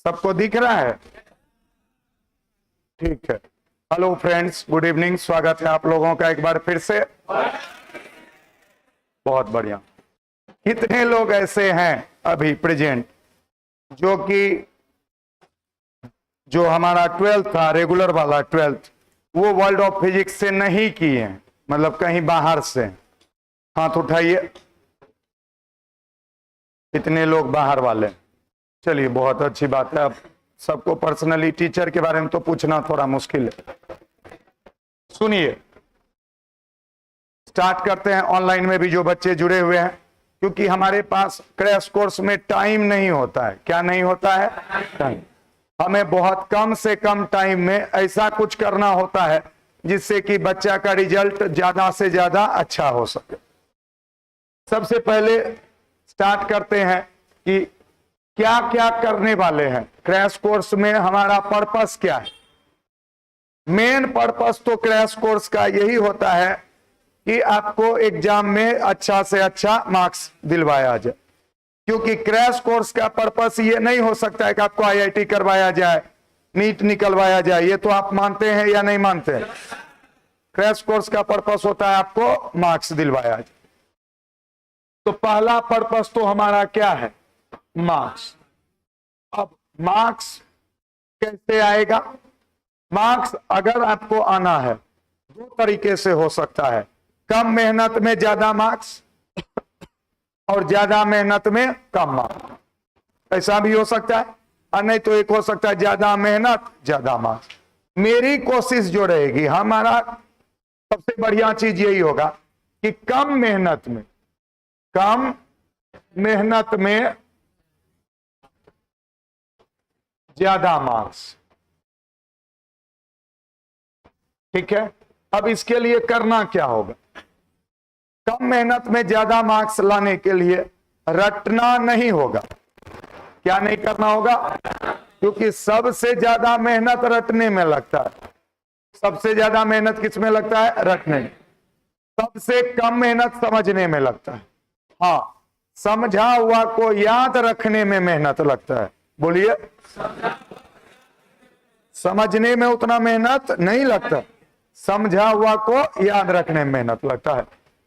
सबको दिख रहा है? ठीक है। Hello friends, good evening. स्वागत है आप लोगों का एक बार फिर से। बहुत बढ़िया। कितने लोग ऐसे हैं अभी प्रेजेंट जो हमारा 12th था, रेगुलर वाला 12th, वो वर्ल्ड ऑफ फिजिक्स से नहीं किए हैं, मतलब कहीं बाहर से? हाथ उठाइए। कितने लोग बाहर वाले? चलिए, बहुत अच्छी बात है। अब सबको पर्सनली टीचर के बारे में तो पूछना थोड़ा मुश्किल है। सुनिए, स्टार्ट करते हैं। ऑनलाइन में भी जो बच्चे जुड़े हुए हैं, क्योंकि हमारे पास क्रैश कोर्स में टाइम नहीं होता है। क्या नहीं होता है? टाइम। हमें बहुत कम से कम टाइम में ऐसा कुछ करना होता है जिससे कि बच्चा का रिजल्ट ज्यादा से ज्यादा अच्छा हो सके। सबसे पहले स्टार्ट करते हैं कि क्या क्या करने वाले हैं क्रैश कोर्स में। हमारा पर्पस क्या है? मेन पर्पस तो क्रैश कोर्स का यही होता है कि आपको एग्जाम में अच्छा से अच्छा मार्क्स दिलवाया जाए। क्योंकि क्रैश कोर्स का पर्पस ये नहीं हो सकता है कि आपको आईआईटी करवाया जाए, नीट निकलवाया जाए। ये तो आप मानते हैं या नहीं मानते हैं? क्रैश कोर्स का पर्पस होता है आपको मार्क्स दिलवाया जाए। तो पहला पर्पस तो हमारा क्या है? मार्क्स। अब मार्क्स कैसे आएगा? मार्क्स अगर आपको आना है, दो तरीके से हो सकता है। कम मेहनत में ज्यादा मार्क्स और ज्यादा मेहनत में कम मार्क्स, ऐसा भी हो सकता है। और नहीं तो एक हो सकता है ज्यादा मेहनत ज्यादा मार्क्स। मेरी कोशिश जो रहेगी, हमारा सबसे बढ़िया चीज यही होगा कि कम मेहनत में ज्यादा मार्क्स। ठीक है। अब इसके लिए करना क्या होगा? कम मेहनत में ज्यादा मार्क्स लाने के लिए रटना नहीं होगा। क्या नहीं करना होगा? क्योंकि सबसे ज्यादा मेहनत रटने में लगता है। सबसे ज्यादा मेहनत किस में लगता है? रटने में। सबसे कम मेहनत समझने में लगता है। हाँ, समझा हुआ को याद रखने में मेहनत लगता है। बोलिए। समझने में उतना मेहनत नहीं लगता, समझा हुआ को याद रखने में मेहनत लगता है।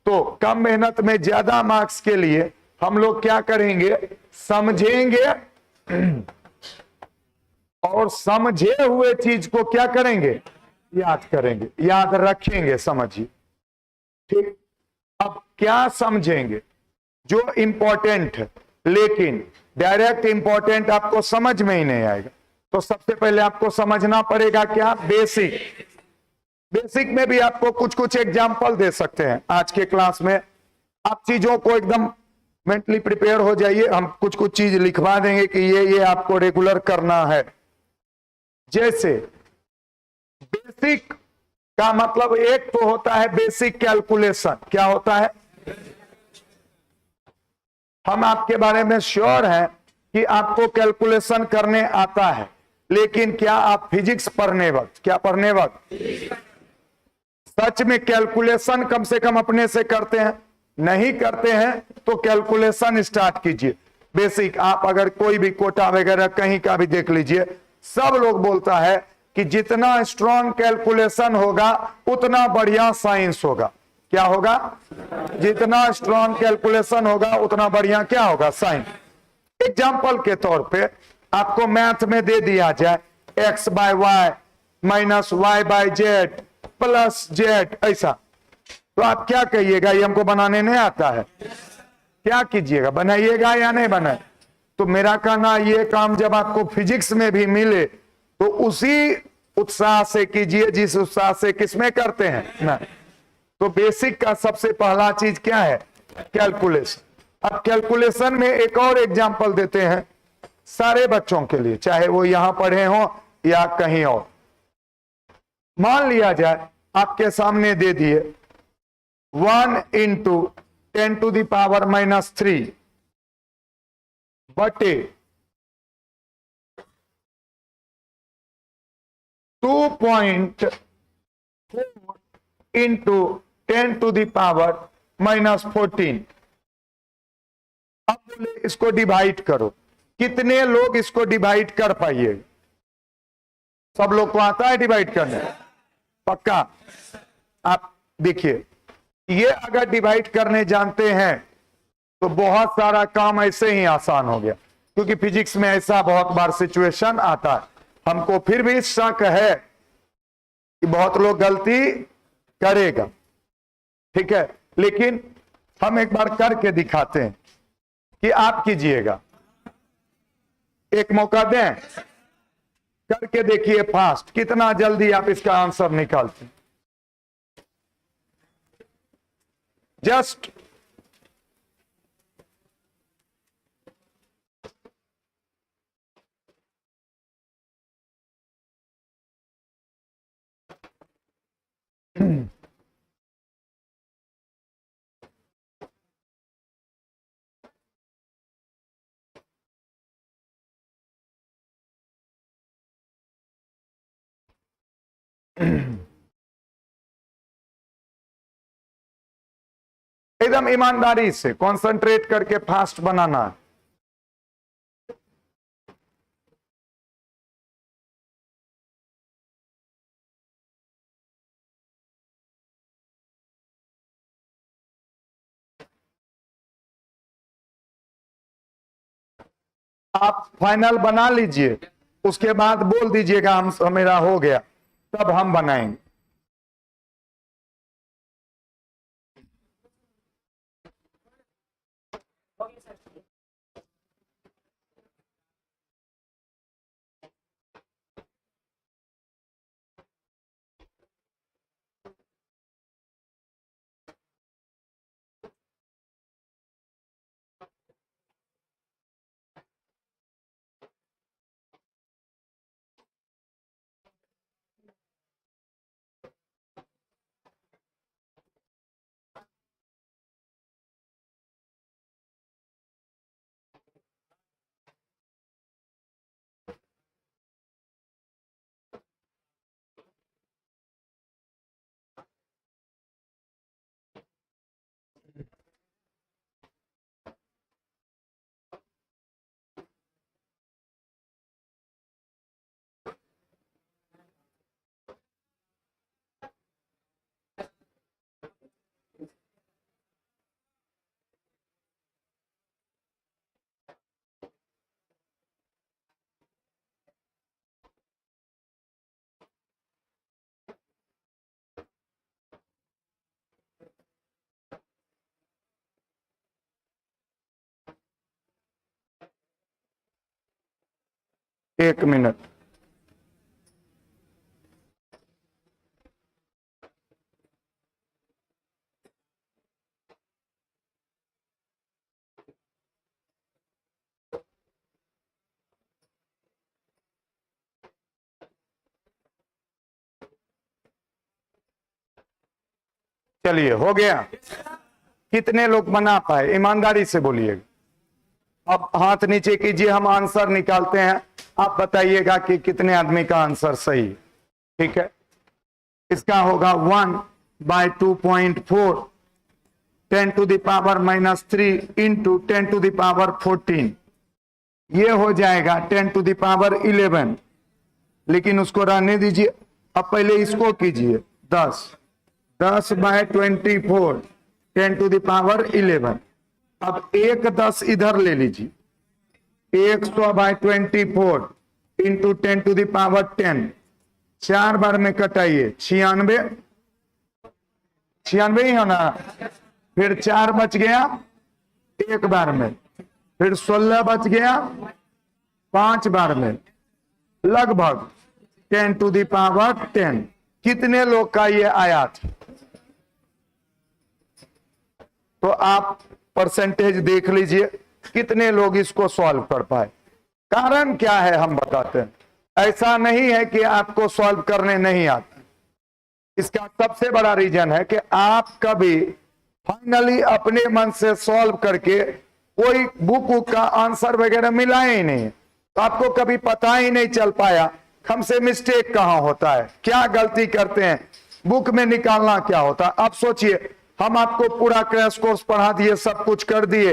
तो कम मेहनत में ज्यादा मार्क्स के लिए हम लोग क्या करेंगे? समझेंगे और समझे हुए चीज को क्या करेंगे? याद करेंगे, याद रखेंगे। समझिए। ठीक। अब क्या समझेंगे? जो इंपॉर्टेंट है, लेकिन डायरेक्ट इंपॉर्टेंट आपको समझ में ही नहीं आएगा। तो सबसे पहले आपको समझना पड़ेगा क्या? बेसिक। बेसिक में भी आपको कुछ कुछ एग्जाम्पल दे सकते हैं। आज के क्लास में आप चीजों को एकदम मेंटली प्रिपेयर हो जाइए। हम कुछ कुछ चीज लिखवा देंगे कि ये आपको रेगुलर करना है। जैसे बेसिक का मतलब एक तो होता है बेसिक कैलकुलेशन। क्या होता है? हम आपके बारे में श्योर हैं कि आपको कैलकुलेशन करने आता है, लेकिन क्या आप फिजिक्स पढ़ने वक्त, क्या पढ़ने वक्त सच में कैलकुलेशन कम से कम अपने से करते हैं? नहीं करते हैं तो कैलकुलेशन स्टार्ट कीजिए। बेसिक आप अगर कोई भी कोटा वगैरह कहीं का भी देख लीजिए, सब लोग बोलता है कि जितना स्ट्रॉन्ग कैलकुलेशन होगा उतना बढ़िया साइंस होगा। क्या होगा? जितना स्ट्रॉन्ग कैलकुलेशन होगा उतना बढ़िया क्या होगा? साइंस। एग्जाम्पल के तौर पे आपको मैथ में दे दिया जाए x by Y minus Y by Z plus Z, ऐसा, तो आप क्या कहिएगा? ये हमको बनाने नहीं आता है। क्या कीजिएगा? बनाइएगा या नहीं बनाए? तो मेरा कहना, ये काम जब आपको फिजिक्स में भी मिले तो उसी उत्साह से कीजिए जिस उत्साह से किसमें करते हैं ना। तो बेसिक का सबसे पहला चीज क्या है? कैलकुलेशन। अब कैलकुलेशन में एक और एग्जांपल देते हैं सारे बच्चों के लिए, चाहे वो यहां पढ़े हो या कहीं और। मान लिया जाए आपके सामने दे दिए 1 इंटू 10 टू द पावर -3 बटे 2.4 इंटू 10 टू द पावर -14। अब बोले इसको डिवाइड करो। कितने लोग इसको डिवाइड कर पाइए? सब लोग को आता है डिवाइड करने? पक्का? आप देखिए, ये अगर डिवाइड करने जानते हैं तो बहुत सारा काम ऐसे ही आसान हो गया, क्योंकि फिजिक्स में ऐसा बहुत बार सिचुएशन आता है। हमको फिर भी शक है कि बहुत लोग गलती करेगा, ठीक है, लेकिन हम एक बार करके दिखाते हैं कि आप कीजिएगा। एक मौका दें, करके देखिए फास्ट, कितना जल्दी आप इसका आंसर निकालते हैं। जस्ट एकदम ईमानदारी से कंसंट्रेट करके फास्ट बनाना है। आप फाइनल बना लीजिए, उसके बाद बोल दीजिएगा हम मेरा हो गया, तब हम बनाएंगे। एक मिनट, चलिए हो गया। कितने लोग बना पाए ईमानदारी से बोलिएगा। अब हाथ नीचे कीजिए, हम आंसर निकालते हैं, आप बताइएगा कि कितने आदमी का आंसर सही है। ठीक है, इसका होगा 1/2.4 10⁻³ इंटू 10⁻14, ये हो जाएगा 10⁻11। लेकिन उसको रहने दीजिए, अब पहले इसको कीजिए 10/24 10⁻11। अब एक 10 इधर ले लीजिए, 100/24 इंटू 10⁻10, 4 बार में कटाइए, 96 ही होना, फिर 4 बच गया एक बार में, फिर 16 बच गया 5 बार में, लगभग 10⁻10। कितने लोग का ये आया था? तो आप परसेंटेज देख लीजिए, कितने लोग इसको सॉल्व कर पाए। कारण क्या है हम बताते हैं। ऐसा नहीं है कि आपको सॉल्व करने नहीं आता, इसका सबसे बड़ा रीजन है कि आप कभी फाइनली अपने मन से सॉल्व करके कोई बुक का आंसर वगैरह मिलाए ही नहीं, तो आपको कभी पता ही नहीं चल पाया हमसे मिस्टेक कहां होता है, क्या गलती करते हैं, बुक में निकालना क्या होता है। अब सोचिए, हम आपको पूरा क्रैश कोर्स पढ़ा दिए, सब कुछ कर दिए,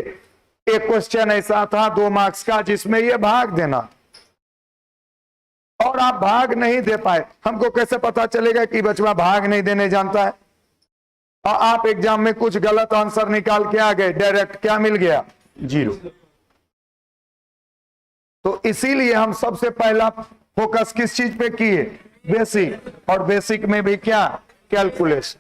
एक क्वेश्चन ऐसा था 2 मार्क्स का जिसमें ये भाग देना, और आप भाग नहीं दे पाए। हमको कैसे पता चलेगा कि बच्चा भाग नहीं देने जानता है? और आप एग्जाम में कुछ गलत आंसर निकाल के आ गए, डायरेक्ट क्या मिल गया? 0। तो इसीलिए हम सबसे पहला फोकस किस चीज पे किए? बेसिक। और बेसिक में भी क्या? कैलकुलेशन।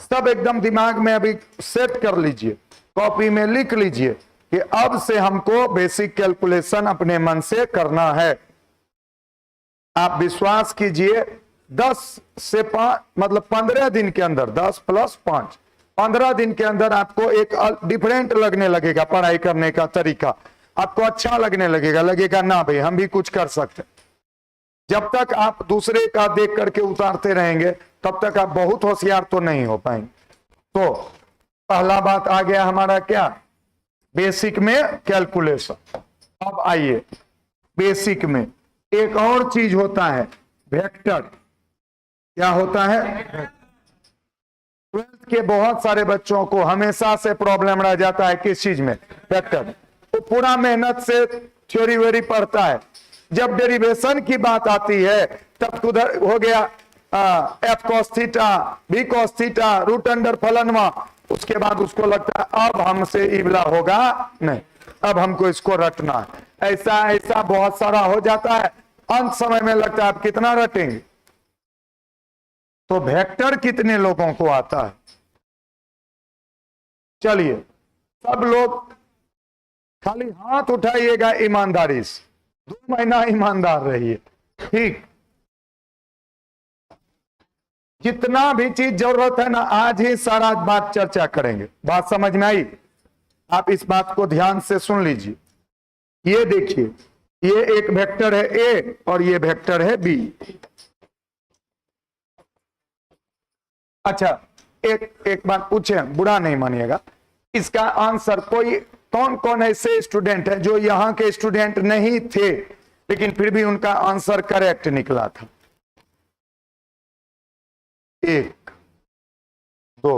सब एकदम दिमाग में अभी सेट कर लीजिए, कॉपी में लिख लीजिए कि अब से हमको बेसिक कैलकुलेशन अपने मन से करना है। आप विश्वास कीजिए 10 से 5 मतलब 15 दिन के अंदर, 10 + 5 15 दिन के अंदर आपको एक डिफरेंट लगने लगेगा पढ़ाई करने का तरीका। आपको अच्छा लगने लगेगा ना भाई हम भी कुछ कर सकते। जब तक आप दूसरे का देख करके उतारते रहेंगे तब तक आप बहुत होशियार तो नहीं हो पाएंगे। तो पहला बात आ गया हमारा क्या? बेसिक में कैलकुलेशन। अब आइए बेसिक में एक और चीज होता है वेक्टर। क्या होता है? 12th के बहुत सारे बच्चों को हमेशा से प्रॉब्लम रह जाता है किस चीज में? वेक्टर। तो पूरा मेहनत से थ्योरी वेरी पढ़ता है, जब डेरिवेशन की बात आती है तब उधर हो गया f cos theta, b cos theta, root under फलनवा। उसके बाद उसको लगता है अब हमसे इबला होगा नहीं, अब हमको इसको रटना है। ऐसा ऐसा बहुत सारा हो जाता है, अंत समय में लगता है आप कितना रटेंगे। तो वेक्टर कितने लोगों को आता है? चलिए सब लोग खाली हाथ उठाइएगा ईमानदारी से, 2 महीना ईमानदार रहिए, ठीक? जितना भी चीज जरूरत है ना आज ही सारा बात चर्चा करेंगे। बात समझ में आई? आप इस बात को ध्यान से सुन लीजिए। ये देखिए, ये एक वेक्टर है ए और ये वेक्टर है बी। अच्छा एक बात पूछे, बुरा नहीं मानिएगा, इसका आंसर कोई कौन कौन ऐसे स्टूडेंट है जो यहां के स्टूडेंट नहीं थे लेकिन फिर भी उनका आंसर करेक्ट निकला था? 1 2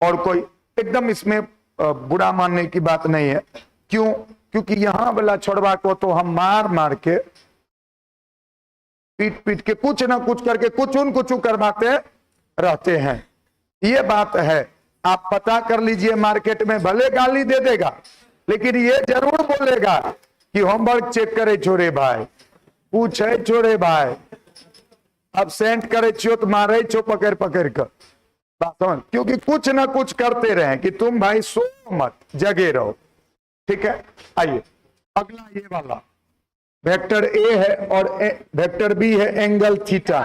और कोई? एकदम इसमें बुरा मानने की बात नहीं है। क्यों? क्योंकि यहां वाला छोड़वा को तो हम मार मार के पीट पीट के कुछ ना कुछ करके कुछ करवाते रहते हैं। ये बात है, आप पता कर लीजिए। मार्केट में भले गाली दे देगा लेकिन ये जरूर बोलेगा कि होमवर्क चेक करे छोरे भाई, पूछे छोरे भाई, अब्सेंट करे छो तो मारे छो पकड़ पकड़ कर। बात समझ? क्योंकि कुछ ना कुछ करते रहे कि तुम भाई सो मत, जगे रहो, ठीक है? आइए अगला ये वाला वेक्टर ए है और वेक्टर बी है एंगल थीटा,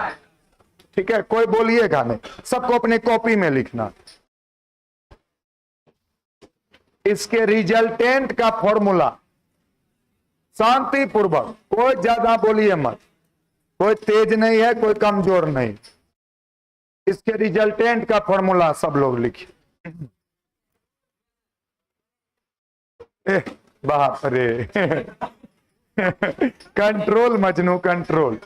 ठीक है? कोई बोलिएगा नहीं, सबको अपने कॉपी में लिखना। इसके रिजल्टेंट का फॉर्मूला शांतिपूर्वक, कोई ज्यादा बोलिए मत, कोई तेज नहीं है कोई कमजोर नहीं। इसके रिजल्टेंट का फॉर्मूला सब लोग लिखिए। बाप रे कंट्रोल मजनू कंट्रोल।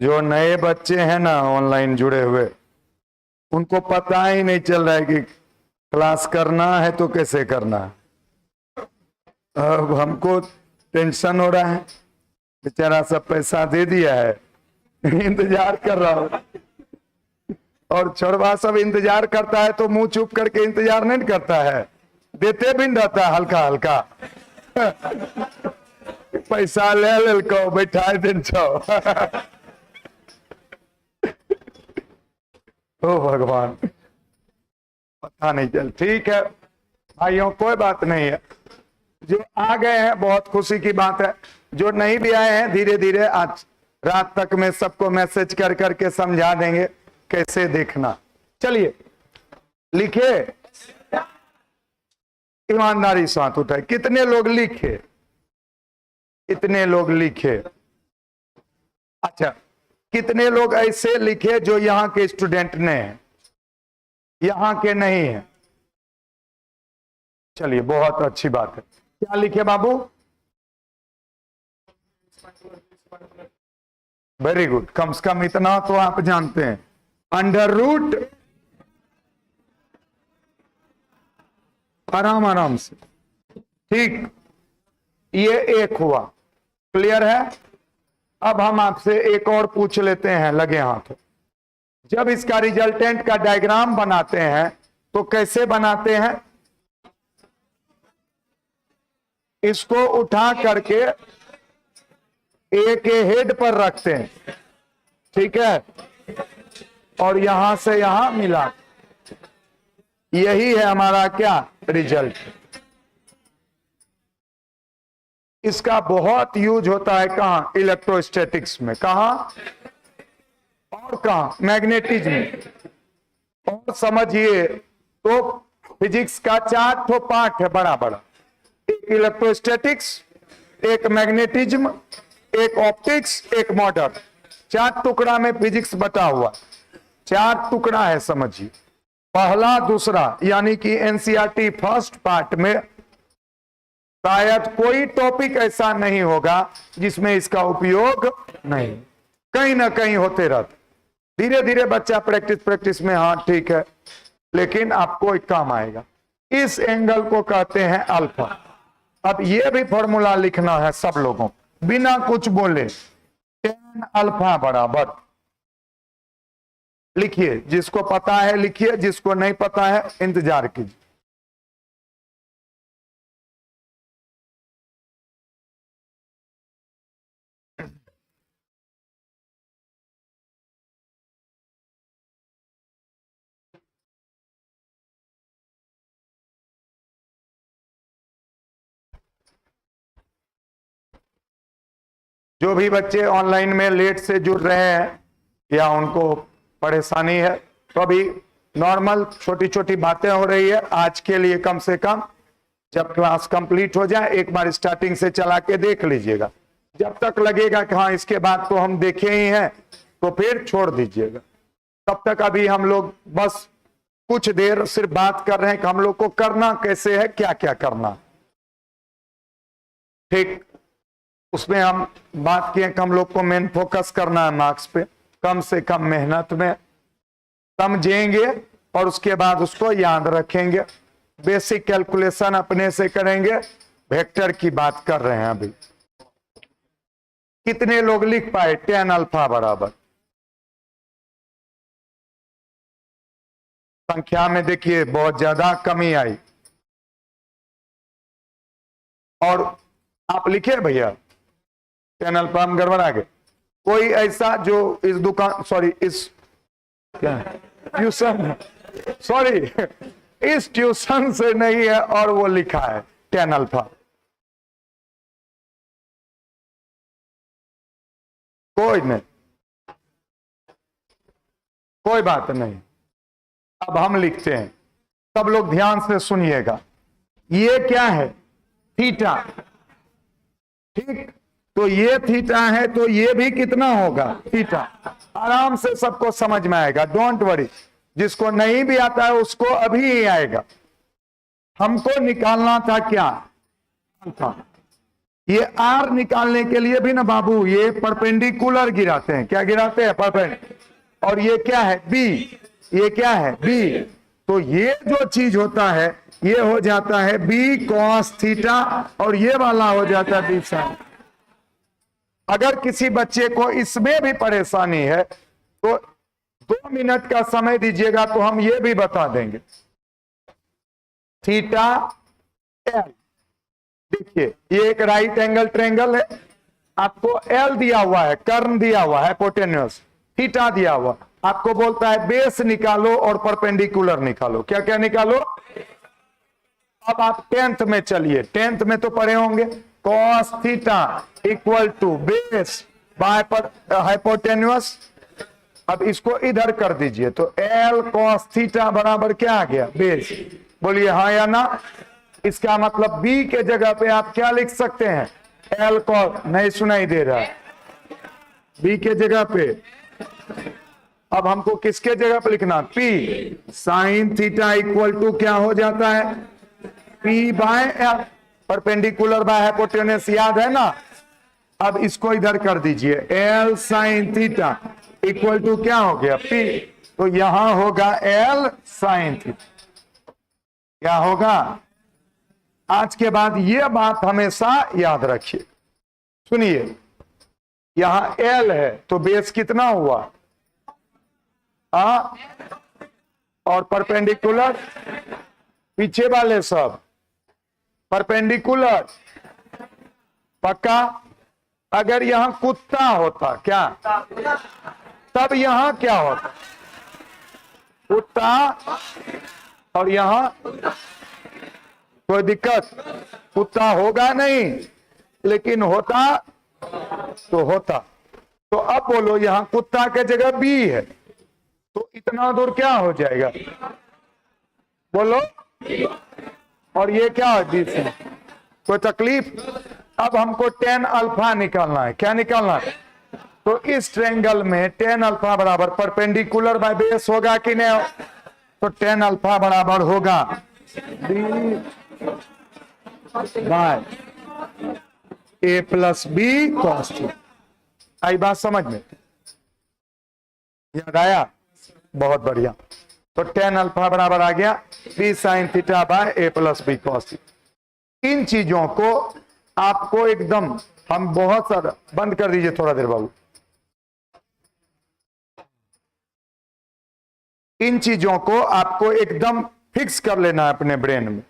जो नए बच्चे हैं ना ऑनलाइन जुड़े हुए, उनको पता ही नहीं चल रहा है कि क्लास करना है तो कैसे करना है। अब हमको टेंशन हो रहा है, बेचारा सब पैसा दे दिया है इंतजार कर रहा हूं, और छोड़वा सब इंतजार करता है तो मुंह चुप करके इंतजार नहीं करता है, देते भी नहीं रहता हल्का हल्का पैसा ले ले को बैठा दिन छो ओ भगवान, पता नहीं चल। ठीक है भाइयों, कोई बात नहीं है। जो आ गए हैं बहुत खुशी की बात है, जो नहीं भी आए हैं धीरे धीरे आज रात तक में सबको मैसेज कर करके समझा देंगे कैसे देखना। चलिए लिखे ईमानदारी साथ उठाए। कितने लोग लिखे? कितने लोग लिखे? अच्छा, कितने लोग ऐसे लिखे जो यहां के स्टूडेंट ने हैं, यहां के नहीं है? चलिए, बहुत अच्छी बात है। क्या लिखे बाबू? वेरी गुड, कम से कम इतना तो आप जानते हैं। अंडर रूट, आराम आराम से, ठीक, ये एक हुआ। क्लियर है? अब हम आपसे एक और पूछ लेते हैं, लगे हाथ। जब इसका रिजल्टेंट का डायग्राम बनाते हैं तो कैसे बनाते हैं? इसको उठा करके ए के हेड पर रखते हैं, ठीक है, और यहां से यहां मिला। यही है हमारा क्या? रिजल्ट। इसका बहुत यूज होता है कहां? इलेक्ट्रोस्टैटिक्स में। कहां और कहां? मैग्नेटिज्म में। और समझिए तो फिजिक्स का 4 ठो पार्ट है बड़ा बड़ा। एक इलेक्ट्रोस्टैटिक्स, एक मैग्नेटिज्म, एक ऑप्टिक्स, एक मॉडर्न। 4 टुकड़ा में फिजिक्स बटा हुआ। 4 टुकड़ा है समझिए। पहला, दूसरा, यानी कि एनसीईआरटी फर्स्ट पार्ट में शायद कोई टॉपिक ऐसा नहीं होगा जिसमें इसका उपयोग नहीं, कहीं ना कहीं होते रहते। धीरे धीरे बच्चा प्रैक्टिस में, हाँ ठीक है, लेकिन आपको एक काम आएगा। इस एंगल को कहते हैं अल्फा। अब ये भी फॉर्मूला लिखना है सब लोगों, बिना कुछ बोले। tan अल्फा बराबर, लिखिए, जिसको पता है लिखिए, जिसको नहीं पता है इंतजार कीजिए। जो भी बच्चे ऑनलाइन में लेट से जुड़ रहे हैं या उनको परेशानी है, तो अभी नॉर्मल छोटी छोटी बातें हो रही है। आज के लिए कम से कम जब क्लास कंप्लीट हो जाए एक बार स्टार्टिंग से चला के देख लीजिएगा। जब तक लगेगा कि हाँ इसके बाद तो हम देखे ही हैं, तो फिर छोड़ दीजिएगा। तब तक अभी हम लोग बस कुछ देर सिर्फ बात कर रहे हैं कि हम लोग को करना कैसे है, क्या क्या करना, ठीक। उसमें हम बात किए कि हम लोग को मेन फोकस करना है मार्क्स पे, कम से कम मेहनत में समझेंगे और उसके बाद उसको याद रखेंगे। बेसिक कैलकुलेशन अपने से करेंगे। वेक्टर की बात कर रहे हैं अभी। कितने लोग लिख पाए tan अल्फा बराबर? संख्या में देखिए बहुत ज्यादा कमी आई। और आप लिखे भैया tan अल्फा, हम गड़बड़ा गए। कोई ऐसा जो इस दुकान, सॉरी इस क्या ट्यूशन, सॉरी इस ट्यूशन से नहीं है और वो लिखा है tan अल्फा? कोई नहीं, कोई बात नहीं। अब हम लिखते हैं, सब लोग ध्यान से सुनिएगा। ये क्या है? थीटा, ठीक। तो ये थीटा है, तो ये भी कितना होगा? थीटा। आराम से सबको समझ में आएगा, डोंट वरी। जिसको नहीं भी आता है उसको अभी ही आएगा। हमको निकालना था क्या? था ये आर निकालने के लिए भी ना बाबू ये परपेंडिकुलर गिराते हैं। क्या गिराते हैं? परपेंडिकुलर। और ये क्या है? बी। ये क्या है? बी। तो ये जो चीज होता है ये हो जाता है बी कॉस थीटा, और ये वाला हो जाता है बी साइन। अगर किसी बच्चे को इसमें भी परेशानी है तो 2 मिनट का समय दीजिएगा तो हम ये भी बता देंगे। थीटा एल, देखिए ये एक राइट एंगल ट्रायंगल है, आपको एल दिया हुआ है, कर्ण दिया हुआ है, हाइपोटेन्यूज, थीटा दिया हुआ। आपको बोलता है बेस निकालो और परपेंडिकुलर निकालो। क्या क्या निकालो? अब आप 10th में चलिए, 10th में तो पढ़े होंगे। Cos theta equal to base by hypotenuse. अब इसको इधर कर दीजिए तो एल कॉस थीटा बराबर क्या आ गया? बेस। बोलिए हाँ या ना? इसका मतलब बी के जगह पे आप क्या लिख सकते हैं, एल कॉस, नहीं सुनाई दे रहा, बी के जगह पे। अब हमको किसके जगह पे लिखना, P sine theta equal to क्या हो जाता है, P by L, perpendicular by hypotenuse, याद है ना। अब इसको इधर कर दीजिए, L sine theta equal to क्या हो गया, पी, तो यहां होगा एल साइन थीटा। क्या होगा, आज के बाद यह बात हमेशा याद रखिए। सुनिए, यहां एल है तो बेस कितना हुआ, और परपेंडिकुलर पीछे वाले सब परपेंडिकुलर, पक्का। अगर यहां कुत्ता होता क्या, तब यहां क्या होता, कुत्ता, और यहां कोई दिक्कत, कुत्ता होगा नहीं, लेकिन होता तो होता। तो अब बोलो, यहां कुत्ता के जगह बी है, तो इतना दूर क्या हो जाएगा, बोलो, और ये क्या है बीच में, कोई तकलीफ। अब हमको tan अल्फा निकालना है, क्या निकालना है, तो इस ट्रायंगल में tan अल्फा बराबर परपेंडिकुलर बाय बेस होगा कि नहीं, तो tan अल्फा बराबर होगा b by a plus B cos theta. आई बात समझ में, याद आया, बहुत बढ़िया। तो tan अल्फा बराबर आ गया b sine theta by a plus B cos theta. इन चीजों को आपको एकदम, हम बहुत सारा, बंद कर दीजिए थोड़ा देर बाबू, इन चीजों को आपको एकदम फिक्स कर लेना है अपने ब्रेन में,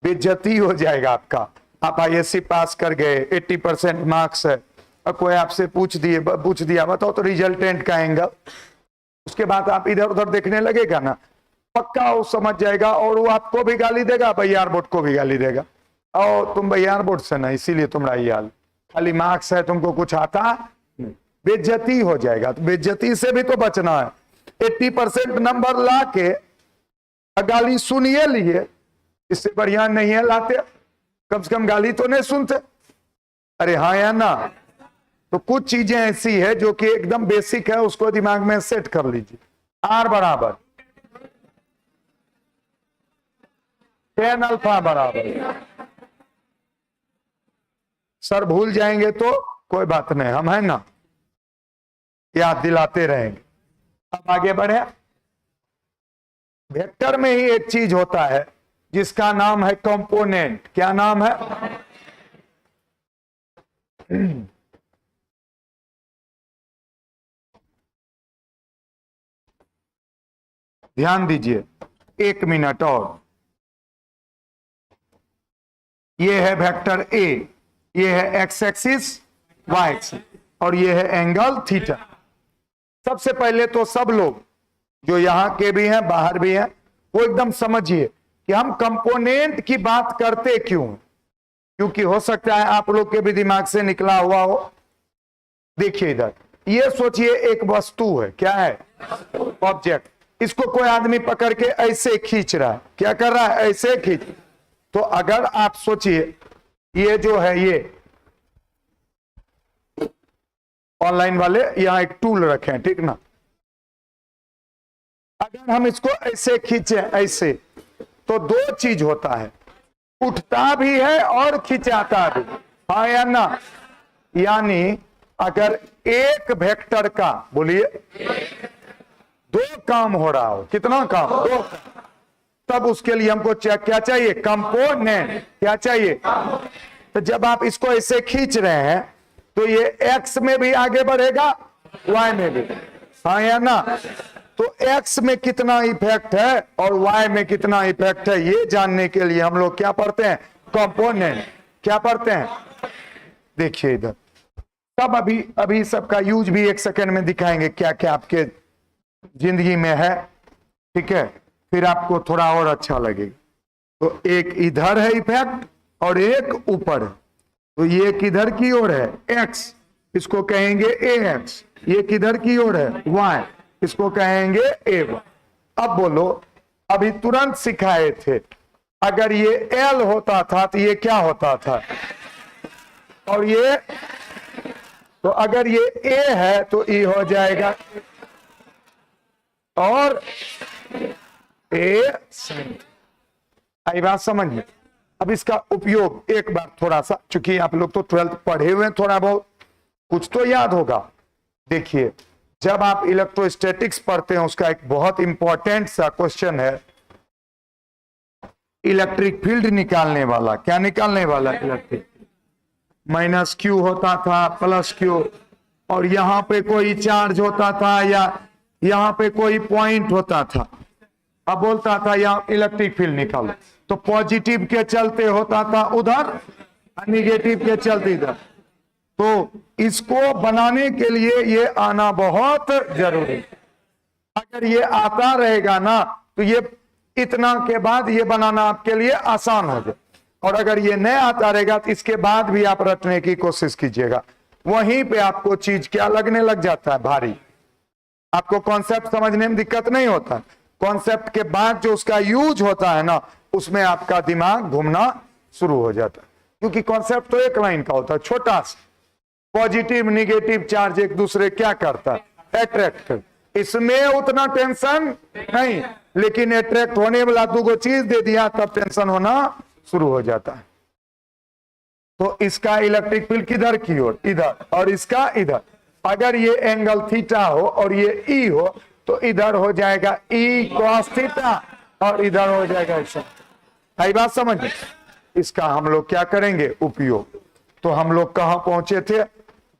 बेइज्जती हो जाएगा आपका। आप आईएससी पास कर गए, 80% मार्क्स है, और कोई आपसे पूछ दिया बताओ तो रिजल्टेंट का एंगल, उसके बाद आप इधर उधर देखने लगेगा ना, पक्का वो समझ जाएगा, और वो आपको भी गाली देगा, बयार बोर्ड को भी गाली देगा, और तुम बयार बोर्ड से ना, इसीलिए तुम्हारा ये हाल, खाली मार्क्स है, तुमको कुछ आता नहीं, बेइज्जती हो जाएगा। तो बेइज्जती से भी तो बचना है। 80% नंबर ला के गाली सुनिए लिए, इससे बढ़िया नहीं है लाते, कम से कम गाली तो नहीं सुनते। अरे हाँ या ना। तो कुछ चीजें ऐसी है जो कि एकदम बेसिक है, उसको दिमाग में सेट कर लीजिए। आर बराबर tan अल्फा बराबर, सर भूल जाएंगे तो कोई बात नहीं, हम है ना, याद दिलाते रहेंगे। अब आगे बढ़े। वेक्टर में ही एक चीज होता है जिसका नाम है कंपोनेंट। क्या नाम है, ध्यान दीजिए 1 मिनट और। ये है वेक्टर ए, ये है एक्स एक्सिस, वाई एक्सिस, और ये है एंगल थीटा। सबसे पहले तो सब लोग जो यहां के भी हैं बाहर भी हैं, वो एकदम समझिए कि हम कंपोनेंट की बात करते क्यों, क्योंकि हो सकता है आप लोग के भी दिमाग से निकला हुआ हो। देखिए इधर, ये सोचिए एक वस्तु है, क्या है, ऑब्जेक्ट, इसको कोई आदमी पकड़ के ऐसे खींच रहा है, क्या कर रहा है, ऐसे खींच। तो अगर आप सोचिए, ये जो है, ये ऑनलाइन वाले यहां एक टूल रखे हैं, ठीक ना, अगर हम इसको ऐसे खींचे ऐसे, तो दो चीज होता है, उठता भी है और खिंचाता भी, हाँ या ना। यानी अगर एक वेक्टर का, बोलिए, दो काम हो रहा हो, कितना काम, दो, तब उसके लिए हमको क्या चाहिए, कंपोनेंट। क्या चाहिए, तो जब आप इसको ऐसे खींच रहे हैं तो ये एक्स में भी आगे बढ़ेगा, वाई में भी, हाँ या ना। तो एक्स में कितना इफेक्ट है और वाई में कितना इफेक्ट है, ये जानने के लिए हम लोग क्या पढ़ते हैं, कंपोनेंट। क्या पढ़ते हैं, देखिए इधर, तब अभी सबका यूज भी 1 सेकंड में दिखाएंगे क्या क्या आपके जिंदगी में है, ठीक है, फिर आपको थोड़ा और अच्छा लगेगा। तो एक इधर है इफेक्ट और एक ऊपर है, तो ये किधर की ओर है, एक्स, इसको कहेंगे ए एक्स, ये किधर की ओर है, वाई, इसको कहेंगे ए वाई। अब बोलो, अभी तुरंत सिखाए थे अगर ये एल होता था तो ये क्या होता था, और ये, तो अगर ये ए है तो ई हो जाएगा, और ए आई बात समझ में। अब इसका उपयोग एक बार थोड़ा सा, चूंकि आप लोग तो 12th पढ़े हुए हैं, थोड़ा बहुत कुछ तो याद होगा। देखिए, जब आप इलेक्ट्रोस्टैटिक्स पढ़ते हैं, उसका एक बहुत इंपॉर्टेंट सा क्वेश्चन है, इलेक्ट्रिक फील्ड निकालने वाला। क्या निकालने वाला? इलेक्ट्रिक माइनस क्यू होता था, प्लस क्यू, और यहां पे कोई चार्ज होता था या यहां पे कोई पॉइंट होता था। अब बोलता था यहां इलेक्ट्रिक फील्ड निकालो, तो पॉजिटिव के चलते होता था उधर, निगेटिव के चलते इधर। तो इसको बनाने के लिए ये आना बहुत जरूरी। अगर ये आता रहेगा ना, तो ये इतना के बाद ये बनाना आपके लिए आसान हो जाए, और अगर ये नहीं आता रहेगा तो इसके बाद भी आप रटने की कोशिश कीजिएगा। वहीं पे आपको चीज क्या लगने लग जाता है? भारी। आपको कॉन्सेप्ट समझने में दिक्कत नहीं होता, कॉन्सेप्ट के बाद जो उसका यूज होता है ना, उसमें आपका दिमाग घूमना शुरू हो जाता है। क्योंकि कॉन्सेप्ट तो एक लाइन का होता है, छोटा सा। पॉजिटिव निगेटिव चार्ज एक दूसरे क्या करता है? अट्रैक्ट कर। इसमें उतना टेंशन नहीं, लेकिन अट्रैक्ट होने वाला दूगो चीज दे दिया तब टेंशन होना शुरू हो जाता है। तो इसका इलेक्ट्रिक फील्ड किधर की ओर? इधर, और इसका इधर। अगर ये एंगल थीटा हो और ये ई हो, तो इधर हो जाएगा ई कॉस थीटा, और इधर हो जाएगा ऐसा। आई बात समझ? इसका हम लोग क्या करेंगे? उपयोग। तो हम लोग कहां पहुंचे थे?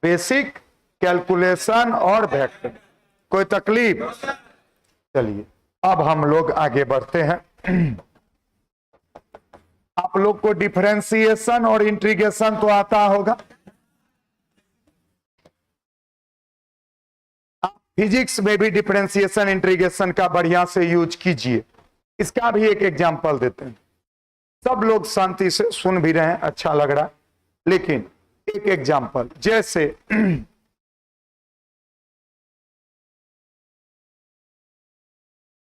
बेसिक कैलकुलेशन और वेक्टर। कोई तकलीफ? चलिए अब हम लोग आगे बढ़ते हैं। आप लोग को डिफरेंशिएशन और इंटीग्रेशन तो आता होगा। आप फिजिक्स में भी डिफरेंशिएशन इंटीग्रेशन का बढ़िया से यूज कीजिए। इसका भी एक एग्जांपल देते हैं। सब लोग शांति से सुन भी रहे हैं, अच्छा लग रहा है, लेकिन एक एग्जांपल, जैसे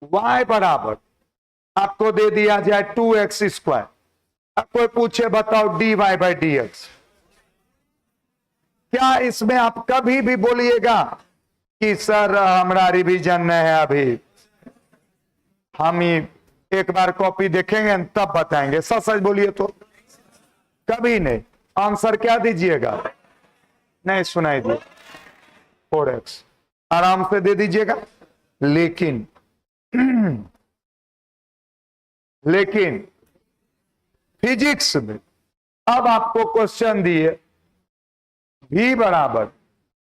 y बराबर आपको दे दिया जाए 2x²। अब कोई पूछे बताओ dy/dx, क्या इसमें आप कभी भी बोलिएगा कि सर हमारा रिवीजन नहीं है, अभी हम ही एक बार कॉपी देखेंगे तब बताएंगे? सच सच बोलिए तो कभी नहीं। आंसर क्या दीजिएगा? नहीं सुनाई दिए 4x, आराम से दे दीजिएगा। लेकिन फिजिक्स में अब आपको क्वेश्चन दिए v बराबर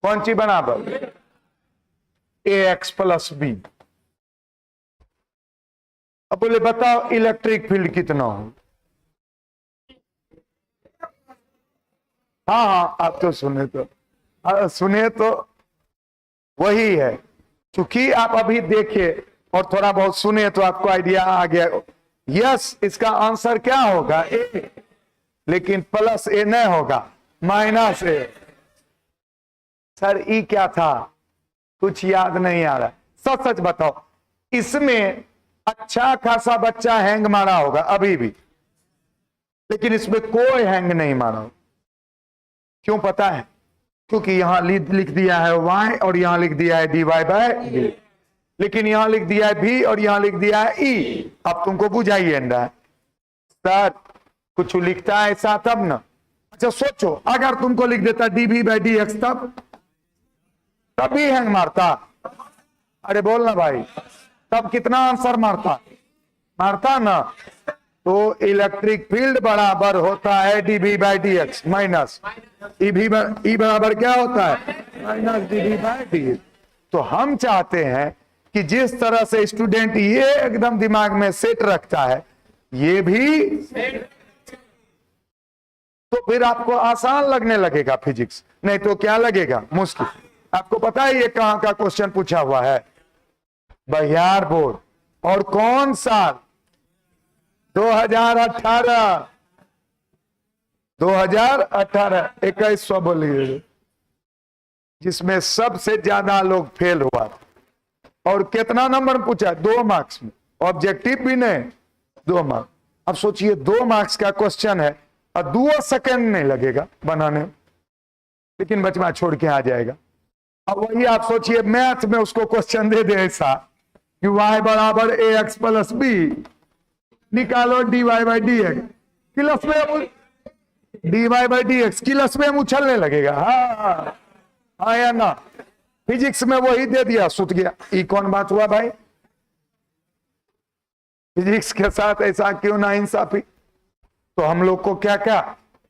कौन सी बराबर? ax + b। अब बोले बताओ इलेक्ट्रिक फील्ड कितना हो? हाँ हाँ, आप तो सुने तो वही है। क्योंकि आप अभी देखिए और थोड़ा बहुत सुने तो आपको आइडिया आ गया। यस, इसका आंसर क्या होगा? ए, लेकिन प्लस ए नहीं होगा, माइनस ए। सर ई क्या था? कुछ याद नहीं आ रहा। सच सच बताओ, इसमें अच्छा खासा बच्चा हैंग मारा होगा अभी भी, लेकिन इसमें कोई हैंग नहीं मारा होगा। क्यों पता है? क्योंकि यहां लिख दिया है y और यहां लिख दिया है dy/d, लेकिन यहां लिख दिया है v और यहां लिख दिया है e। अब तुमको बुझाइए ना सर, कुछ लिखता है ऐसा तब ना। अच्छा सोचो, अगर तुमको लिख देता dv/dx तब भी हैंग मारता? अरे बोल ना भाई, तब कितना आंसर मारता ना। तो इलेक्ट्रिक फील्ड बराबर होता है dv/dx माइनस ई बराबर क्या होता है? Minus dv/dx। तो हम चाहते हैं कि जिस तरह से स्टूडेंट ये एकदम दिमाग में सेट रखता है, ये भी, तो फिर आपको आसान लगने लगेगा फिजिक्स, नहीं तो क्या लगेगा? मुश्किल। आपको पता है ये कहां का क्वेश्चन पूछा हुआ है? बहियार बोर्ड। और कौन साल? 2018। 2100 बोलिए, जिसमें सबसे ज्यादा लोग फेल हुआ। और कितना नंबर पूछा? 2 मार्क्स में, ऑब्जेक्टिव भी नहीं, 2 मार्क्स। अब सोचिए 2 मार्क्स का क्वेश्चन है और 2 सेकंड नहीं लगेगा बनाने में, लेकिन बचपन छोड़ के आ जाएगा। अब वही आप सोचिए मैथ में उसको क्वेश्चन दे दे ऐसा कि y बराबर ax प्लस बी, निकालो dy बाई डी एक्स, किलस में dy बाई डी एक्स किलस में उछलने लगेगा। हाँ या ना? फिजिक्स में वही दे दिया, सुत गया। ये कौन बात हुआ भाई? फिजिक्स के साथ ऐसा क्यों ना इंसाफी? तो हम लोग को क्या क्या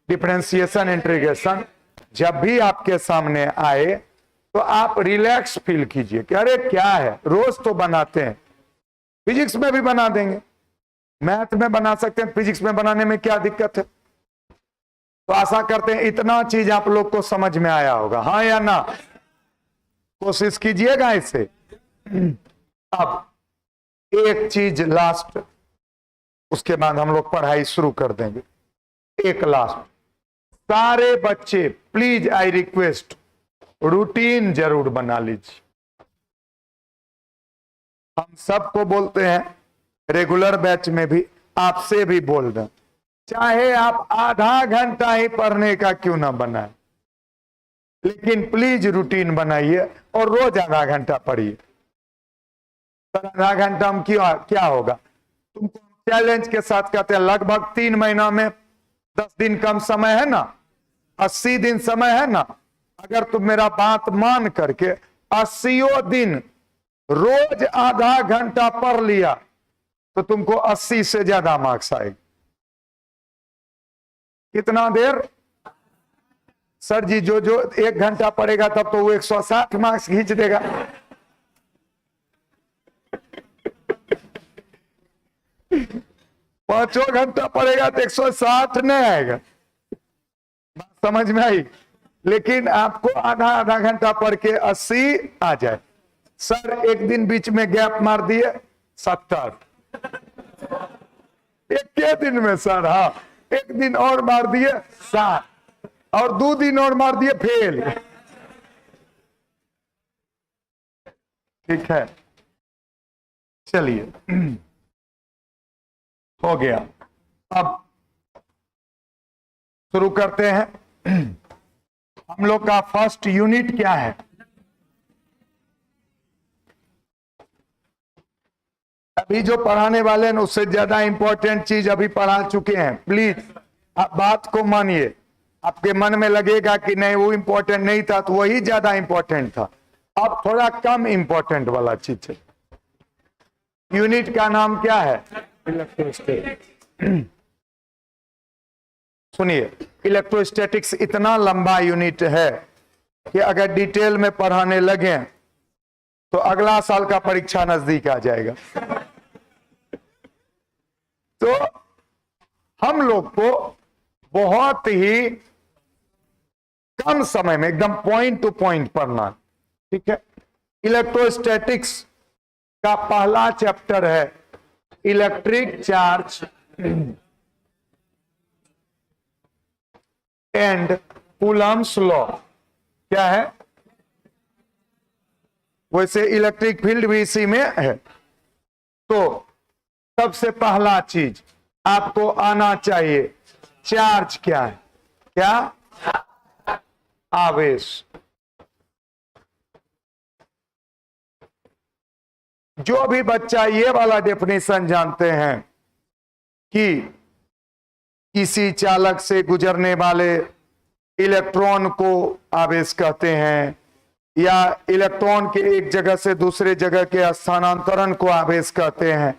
डिफरेंशिएशन इंटीग्रेशन जब भी आपके सामने आए तो आप रिलैक्स फील कीजिए कि अरे क्या है, रोज तो बनाते हैं, फिजिक्स में भी बना देंगे, मैथ में बना सकते हैं, फिजिक्स में बनाने में क्या दिक्कत है? तो आशा करते हैं इतना चीज आप लोग को समझ में आया होगा, हाँ या ना? कोशिश कीजिएगा इसे। अब एक चीज लास्ट, उसके बाद हम लोग पढ़ाई शुरू कर देंगे। एक लास्ट, सारे बच्चे प्लीज आई रिक्वेस्ट रूटीन जरूर बना लीजिए। हम सबको बोलते हैं, रेगुलर बैच में भी आपसे भी बोल रहे हैं, चाहे आप आधा घंटा ही पढ़ने का क्यों ना बनाए, लेकिन प्लीज रूटीन बनाइए और रोज आधा घंटा पढ़िए। आधा घंटा में क्या होगा? तुमको चैलेंज के साथ कहते हैं लगभग 3 महीना में 10 दिन कम समय है ना, 80 दिन समय है ना। अगर तुम मेरा बात मान करके 80 दिन रोज आधा घंटा पढ़ लिया तो तुमको 80 से ज्यादा मार्क्स आएगा। कितना देर? सर जी जो 1 घंटा पढ़ेगा तब तो वो 160 मार्क्स खींच देगा। पांचों घंटा पढ़ेगा तो 160 नहीं आएगा। समझ में आई? लेकिन आपको आधा आधा घंटा पढ़ के 80 आ जाए। सर एक दिन बीच में गैप मार दिए 70, एक के दिन में सर, हाँ एक दिन और मार दिए 60 और 2 दिन और मार दिए फेल। ठीक है, चलिए हो गया। अब शुरू करते हैं। हम लोग का फर्स्ट यूनिट क्या है? अभी जो पढ़ाने वाले हैं उससे ज्यादा इंपॉर्टेंट चीज अभी पढ़ा चुके हैं। प्लीज आप बात को मानिए। आपके मन में लगेगा कि नहीं वो इंपॉर्टेंट नहीं था, तो वही ज्यादा इंपॉर्टेंट था। अब थोड़ा कम इंपॉर्टेंट वाला चीज है। यूनिट का नाम क्या है? इलेक्ट्रोस्टैटिक्स। सुनिए, इलेक्ट्रोस्टैटिक्स इतना लंबा यूनिट है कि अगर डिटेल में पढ़ाने लगे तो अगला साल का परीक्षा नजदीक आ जाएगा। तो हम लोग को बहुत ही कम समय में एकदम पॉइंट टू पॉइंट पढ़ना, ठीक है। इलेक्ट्रोस्टैटिक्स का पहला चैप्टर है electric charge and Coulomb's law. क्या है? वैसे इलेक्ट्रिक फील्ड भी इसी में है। तो सबसे पहला चीज आपको आना चाहिए, चार्ज क्या है? क्या? आवेश। जो भी बच्चा ये वाला डेफिनेशन जानते हैं कि किसी चालक से गुजरने वाले इलेक्ट्रॉन को आवेश कहते हैं, या इलेक्ट्रॉन के एक जगह से दूसरे जगह के स्थानांतरण को आवेश कहते हैं,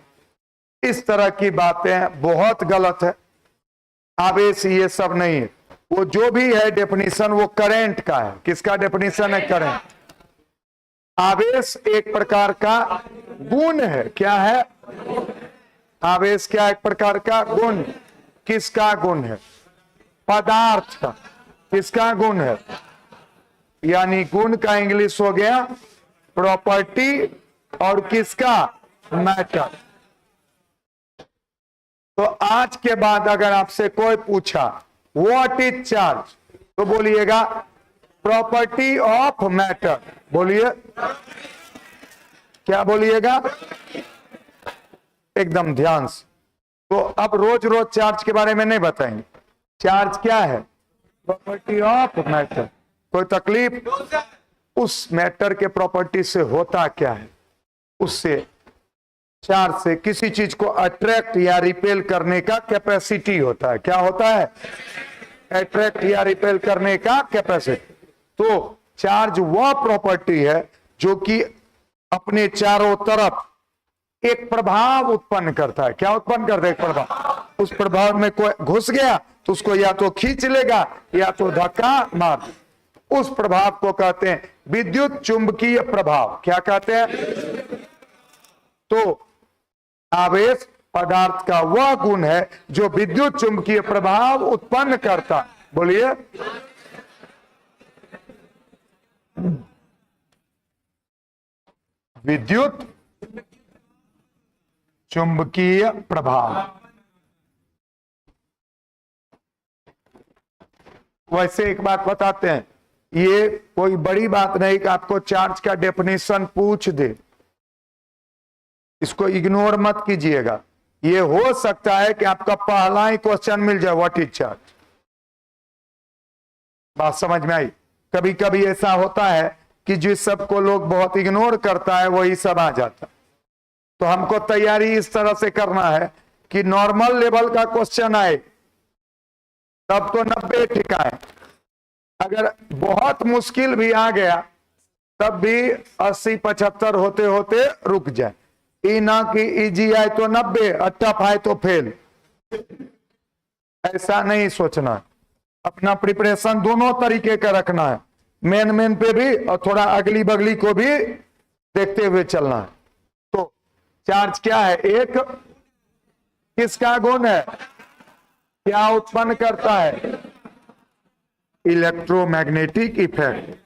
इस तरह की बातें बहुत गलत है। आवेश ये सब नहीं है। वो जो भी है डेफिनेशन वो करंट का है। किसका डेफिनेशन है? करंट। आवेश एक प्रकार का गुण है। क्या है? आवेश क्या? एक प्रकार का गुण। किसका गुण है? पदार्थ का। किसका गुण है? यानी गुण का इंग्लिश हो गया प्रॉपर्टी, और किसका? मैटर। तो आज के बाद अगर आपसे कोई पूछा व्हाट इज चार्ज, तो बोलिएगा प्रॉपर्टी ऑफ मैटर। बोलिए, क्या बोलिएगा? एकदम ध्यान से। तो अब रोज रोज चार्ज के बारे में नहीं बताएंगे। चार्ज क्या है? Property of matter. कोई तकलीफ? उस मैटर के प्रॉपर्टी से होता क्या है? उससे चार्ज से किसी चीज को अट्रैक्ट या रिपेल करने का कैपेसिटी होता है। क्या होता है? अट्रैक्ट या रिपेल करने का कैपेसिटी। तो चार्ज वह प्रॉपर्टी है जो कि अपने चारों तरफ एक प्रभाव उत्पन्न करता है। क्या उत्पन्न करता है? एक प्रभाव। उस प्रभाव में कोई घुस गया तो उसको या तो खींच लेगा या तो धक्का मार। उस प्रभाव को कहते हैं विद्युत चुंबकीय प्रभाव। क्या कहते हैं? तो आवेश पदार्थ का वह गुण है जो विद्युत चुंबकीय प्रभाव उत्पन्न करता। बोलिए। विद्युत चुंबकीय प्रभाव। वैसे एक बात बताते हैं, ये कोई बड़ी बात नहीं कि आपको चार्ज का डेफिनेशन पूछ दे, इसको इग्नोर मत कीजिएगा। ये हो सकता है कि आपका पहला ही क्वेश्चन मिल जाए, व्हाट इज चार्ज। बात समझ में आई? कभी कभी ऐसा होता है कि जिस सब को लोग बहुत इग्नोर करता है वही सब आ जाता। तो हमको तैयारी इस तरह से करना है कि नॉर्मल लेवल का क्वेश्चन आए तब तो 90 ठिकाए, अगर बहुत मुश्किल भी आ गया तब भी 80-75 होते होते रुक जाए। ई ना कि इजी आए तो 90 और टफ आए तो फेल, ऐसा नहीं सोचना। अपना प्रिपरेशन दोनों तरीके का रखना है, मेन पे भी और थोड़ा अगली बगली को भी देखते हुए चलना है। तो चार्ज क्या है? एक किसका गुण है? क्या उत्पन्न करता है? Electromagnetic effect.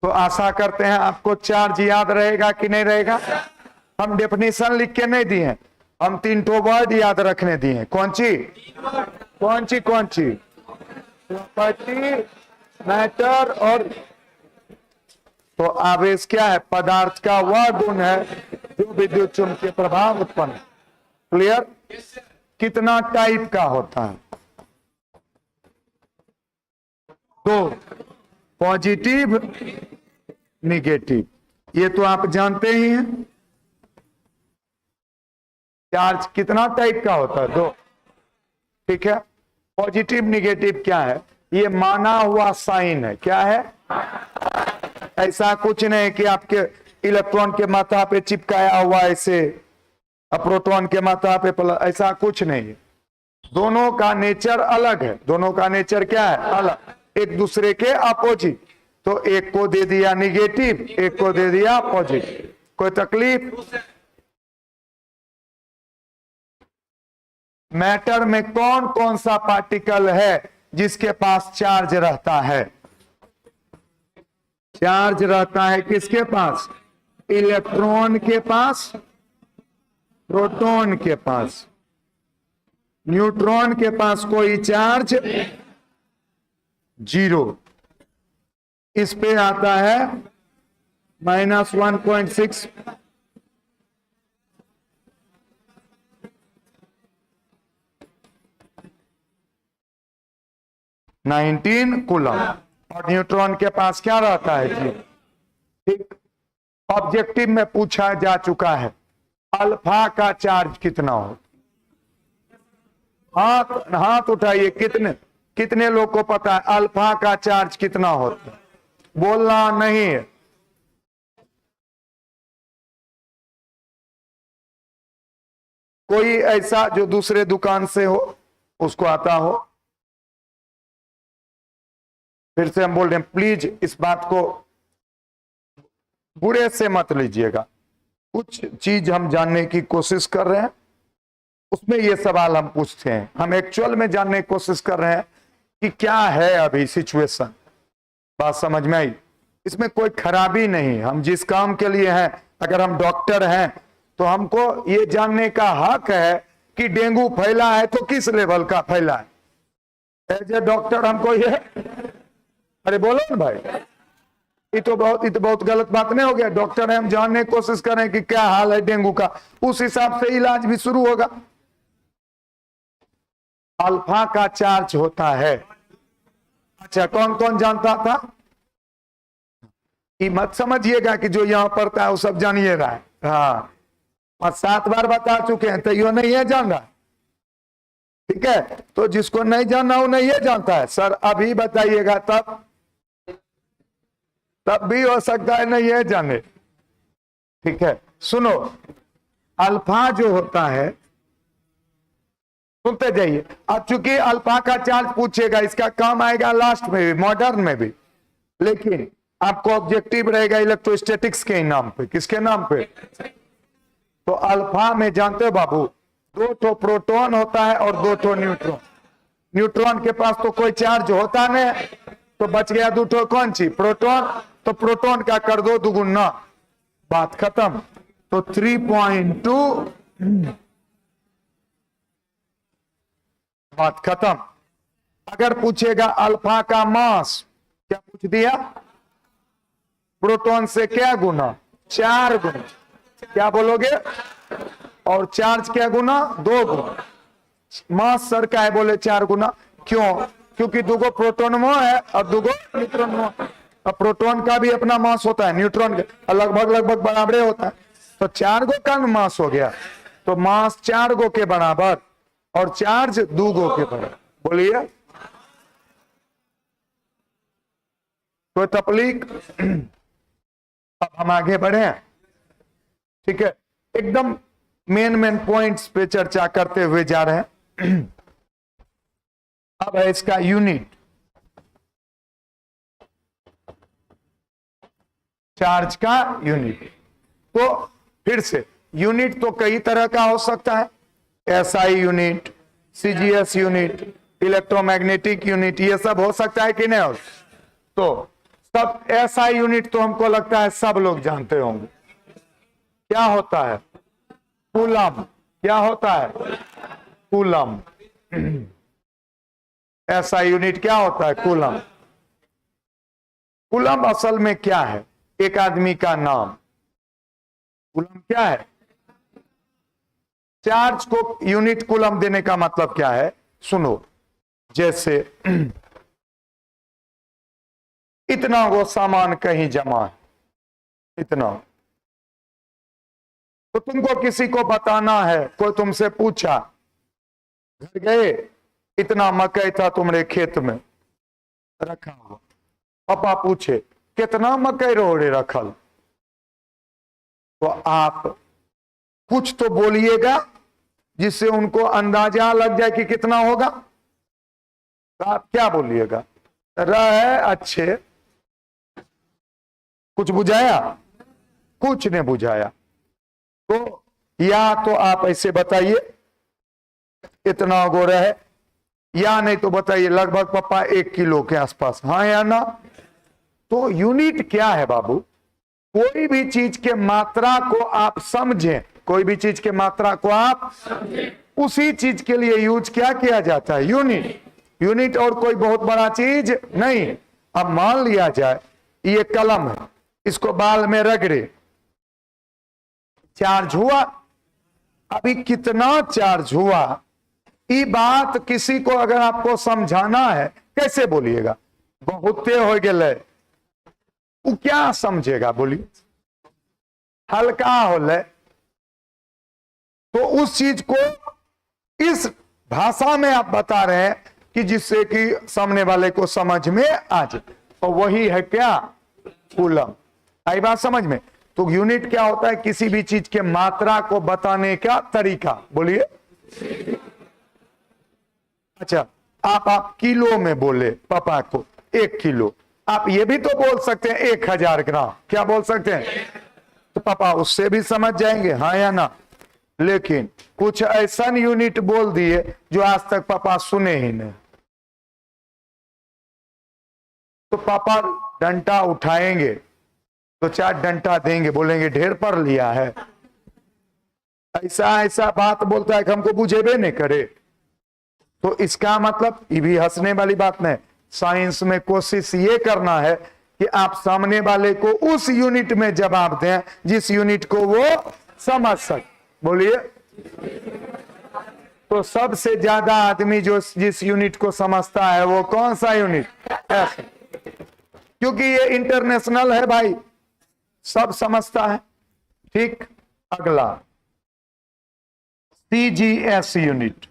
तो आशा करते हैं आपको चार्ज याद रहेगा कि नहीं रहेगा। हम डेफिनेशन लिख के नहीं दिए, हम 3 वर्ड याद रखने दिए। कौन सी? प्रॉपर्टी, मैटर और। तो आवेश क्या है? पदार्थ का वह गुण है जो विद्युत चुंबकीय प्रभाव उत्पन्न। क्लियर? कितना टाइप का होता है? 2, पॉजिटिव, निगेटिव। ये तो आप जानते ही हैं। चार्ज कितना टाइप का होता है? 2। ठीक है। पॉजिटिव निगेटिव क्या है? ये माना हुआ साइन है। क्या है? ऐसा कुछ नहीं कि आपके इलेक्ट्रॉन के माथा पे चिपकाया हुआ ऐसे, प्रोटॉन के माथा पे प्लस, ऐसा कुछ नहीं है। दोनों का नेचर अलग है। दोनों का नेचर क्या है? अलग, एक दूसरे के अपोजिट। तो एक को दे दिया निगेटिव, एक को दे दिया पॉजिटिव। कोई तकलीफ? मैटर में कौन कौन सा पार्टिकल है जिसके पास चार्ज रहता है? चार्ज रहता है किसके पास? इलेक्ट्रॉन के पास, प्रोटॉन के पास। न्यूट्रॉन के पास कोई चार्ज 0। इस पे आता है -1.6। 19 कूलम। और न्यूट्रॉन के पास क्या रहता है जी? ठीक। ऑब्जेक्टिव में पूछा जा चुका है अल्फा का चार्ज कितना हो। हाथ उठाइए, कितने लोग को पता है अल्फा का चार्ज कितना होता है? बोलना नहीं है। कोई ऐसा जो दूसरे दुकान से हो, उसको आता हो? फिर से हम बोल रहे हैं, प्लीज इस बात को बुरे से मत लीजिएगा। कुछ चीज हम जानने की कोशिश कर रहे हैं, उसमें ये सवाल हम पूछते हैं। हम एक्चुअल में जानने की कोशिश कर रहे हैं कि क्या है अभी सिचुएशन। बात समझ में आई? इसमें कोई खराबी नहीं। हम जिस काम के लिए हैं, अगर हम डॉक्टर हैं तो हमको ये जानने का हक है कि डेंगू फैला है तो किस लेवल का फैला है। एज ए डॉक्टर हमको ये, अरे बोलो ना भाई, ये तो बहुत गलत बात नहीं हो गया। डॉक्टर है, हम जानने की कोशिश करें कि क्या हाल है डेंगू का, उस हिसाब से इलाज भी शुरू होगा। अल्फा का चार्ज होता है। अच्छा, कौन कौन जानता था? ये मत समझिएगा कि जो यहां पढ़ता है वो सब जानिए रहा है। हाँ, और 7 बार बता चुके हैं, तो यो नहीं है जान रहा। ठीक है, तो जिसको नहीं जानना वो नहीं है जानता है। सर अभी बताइएगा तब भी हो सकता है नहीं है जाने। ठीक है, सुनो, अल्फा जो होता है, सुनते जाइए। अब चूंकि अल्फा का चार्ज पूछेगा, इसका काम आएगा लास्ट में भी, मॉडर्न में भी, लेकिन आपको ऑब्जेक्टिव रहेगा इलेक्ट्रोस्टैटिक्स के नाम पे। किसके नाम पे? तो अल्फा में जानते हो बाबू, 2 ठो प्रोटॉन होता है और 2 ठो न्यूट्रॉन। न्यूट्रॉन के पास तो कोई चार्ज होता नहीं, तो बच गया 2 ठो कौन सी? प्रोटॉन। तो प्रोटॉन का कर दो दुगुना, बात खत्म। तो 3.2, बात खत्म। अगर पूछेगा अल्फा का मास, क्या पूछ दिया? प्रोटॉन से क्या गुना? 4 गुना। क्या बोलोगे? और चार्ज क्या गुना? 2 गुना। मास सर का है, बोले 4 गुना। क्यों? क्योंकि 2 प्रोटॉन है और 2 न्यूट्रॉन। अब प्रोटॉन का भी अपना मास होता है, न्यूट्रॉन का लगभग बराबर होता है। तो 4 का मास हो गया, तो मास 4 के बराबर और चार्ज 2 के बराबर। बोलिए कोई तकलीफ? अब हम आगे बढ़े हैं। ठीक है, एकदम मेन पॉइंट्स पे चर्चा करते हुए जा रहे हैं। अब है इसका यूनिट, चार्ज का यूनिट। तो फिर से यूनिट तो कई तरह का हो सकता है, SI unit, CGS unit, electromagnetic unit, ये सब हो सकता है कि नहीं हो? तो सब एसआई यूनिट तो हमको लगता है सब लोग जानते होंगे। क्या होता है? कूलम। क्या होता है? कूलम। एसआई यूनिट क्या होता है? कूलम। कूलम असल में क्या है? एक आदमी का नाम। कूलम क्या है? चार्ज को यूनिट कूलम देने का मतलब क्या है? सुनो, जैसे इतना वो सामान कहीं जमा है, इतना, तो तुमको किसी को बताना है, कोई तुमसे पूछा, घर गए, इतना मकई था तुम्हारे खेत में रखा हुआ। पापा पूछे कितना मकई रोड़े रखल, तो आप कुछ तो बोलिएगा जिससे उनको अंदाजा लग जाए कि कितना होगा। तो आप क्या बोलिएगा? रहे अच्छे। कुछ बुझाया? कुछ नहीं बुझाया। तो या तो आप ऐसे बताइए इतना गो रहे, या नहीं तो बताइए लगभग पापा 1 किलो के आसपास, हाँ या ना। तो यूनिट क्या है बाबू? कोई भी चीज के मात्रा को आप समझें, कोई भी चीज के मात्रा को आप उसी चीज के लिए यूज क्या किया जाता है? यूनिट। यूनिट और कोई बहुत बड़ा चीज नहीं। अब मान लिया जाए ये कलम है, इसको बाल में रगड़े, चार्ज हुआ। अभी कितना चार्ज हुआ, ये बात किसी को अगर आपको समझाना है, कैसे बोलिएगा? बहुते हो गए, वो क्या समझेगा? बोलिए, हल्का होले। तो उस चीज को इस भाषा में आप बता रहे हैं कि जिससे कि सामने वाले को समझ में आ जाए, और वही है क्या? कूलम। आई बात समझ में? तो यूनिट क्या होता है? किसी भी चीज के मात्रा को बताने का तरीका। बोलिए। अच्छा, आप किलो में बोले पापा को 1 किलो, आप ये भी तो बोल सकते हैं 1000 ग्राम। क्या बोल सकते हैं? तो पापा उससे भी समझ जाएंगे, हाँ या ना। लेकिन कुछ ऐसा यूनिट बोल दिए जो आज तक पापा सुने ही नहीं, तो पापा डंडा उठाएंगे तो 4 डंडा देंगे, बोलेंगे ढेर पर लिया है। ऐसा बात बोलता है कि हमको बुझेबे नहीं करे। तो इसका मतलब ये भी हंसने वाली बात नहीं, साइंस में कोशिश ये करना है कि आप सामने वाले को उस यूनिट में जवाब दें जिस यूनिट को वो समझ सके। बोलिए। तो सबसे ज्यादा आदमी जो जिस यूनिट को समझता है वो कौन सा यूनिट? ऐसे, क्योंकि ये इंटरनेशनल है भाई, सब समझता है। ठीक, अगला सीजीएस यूनिट।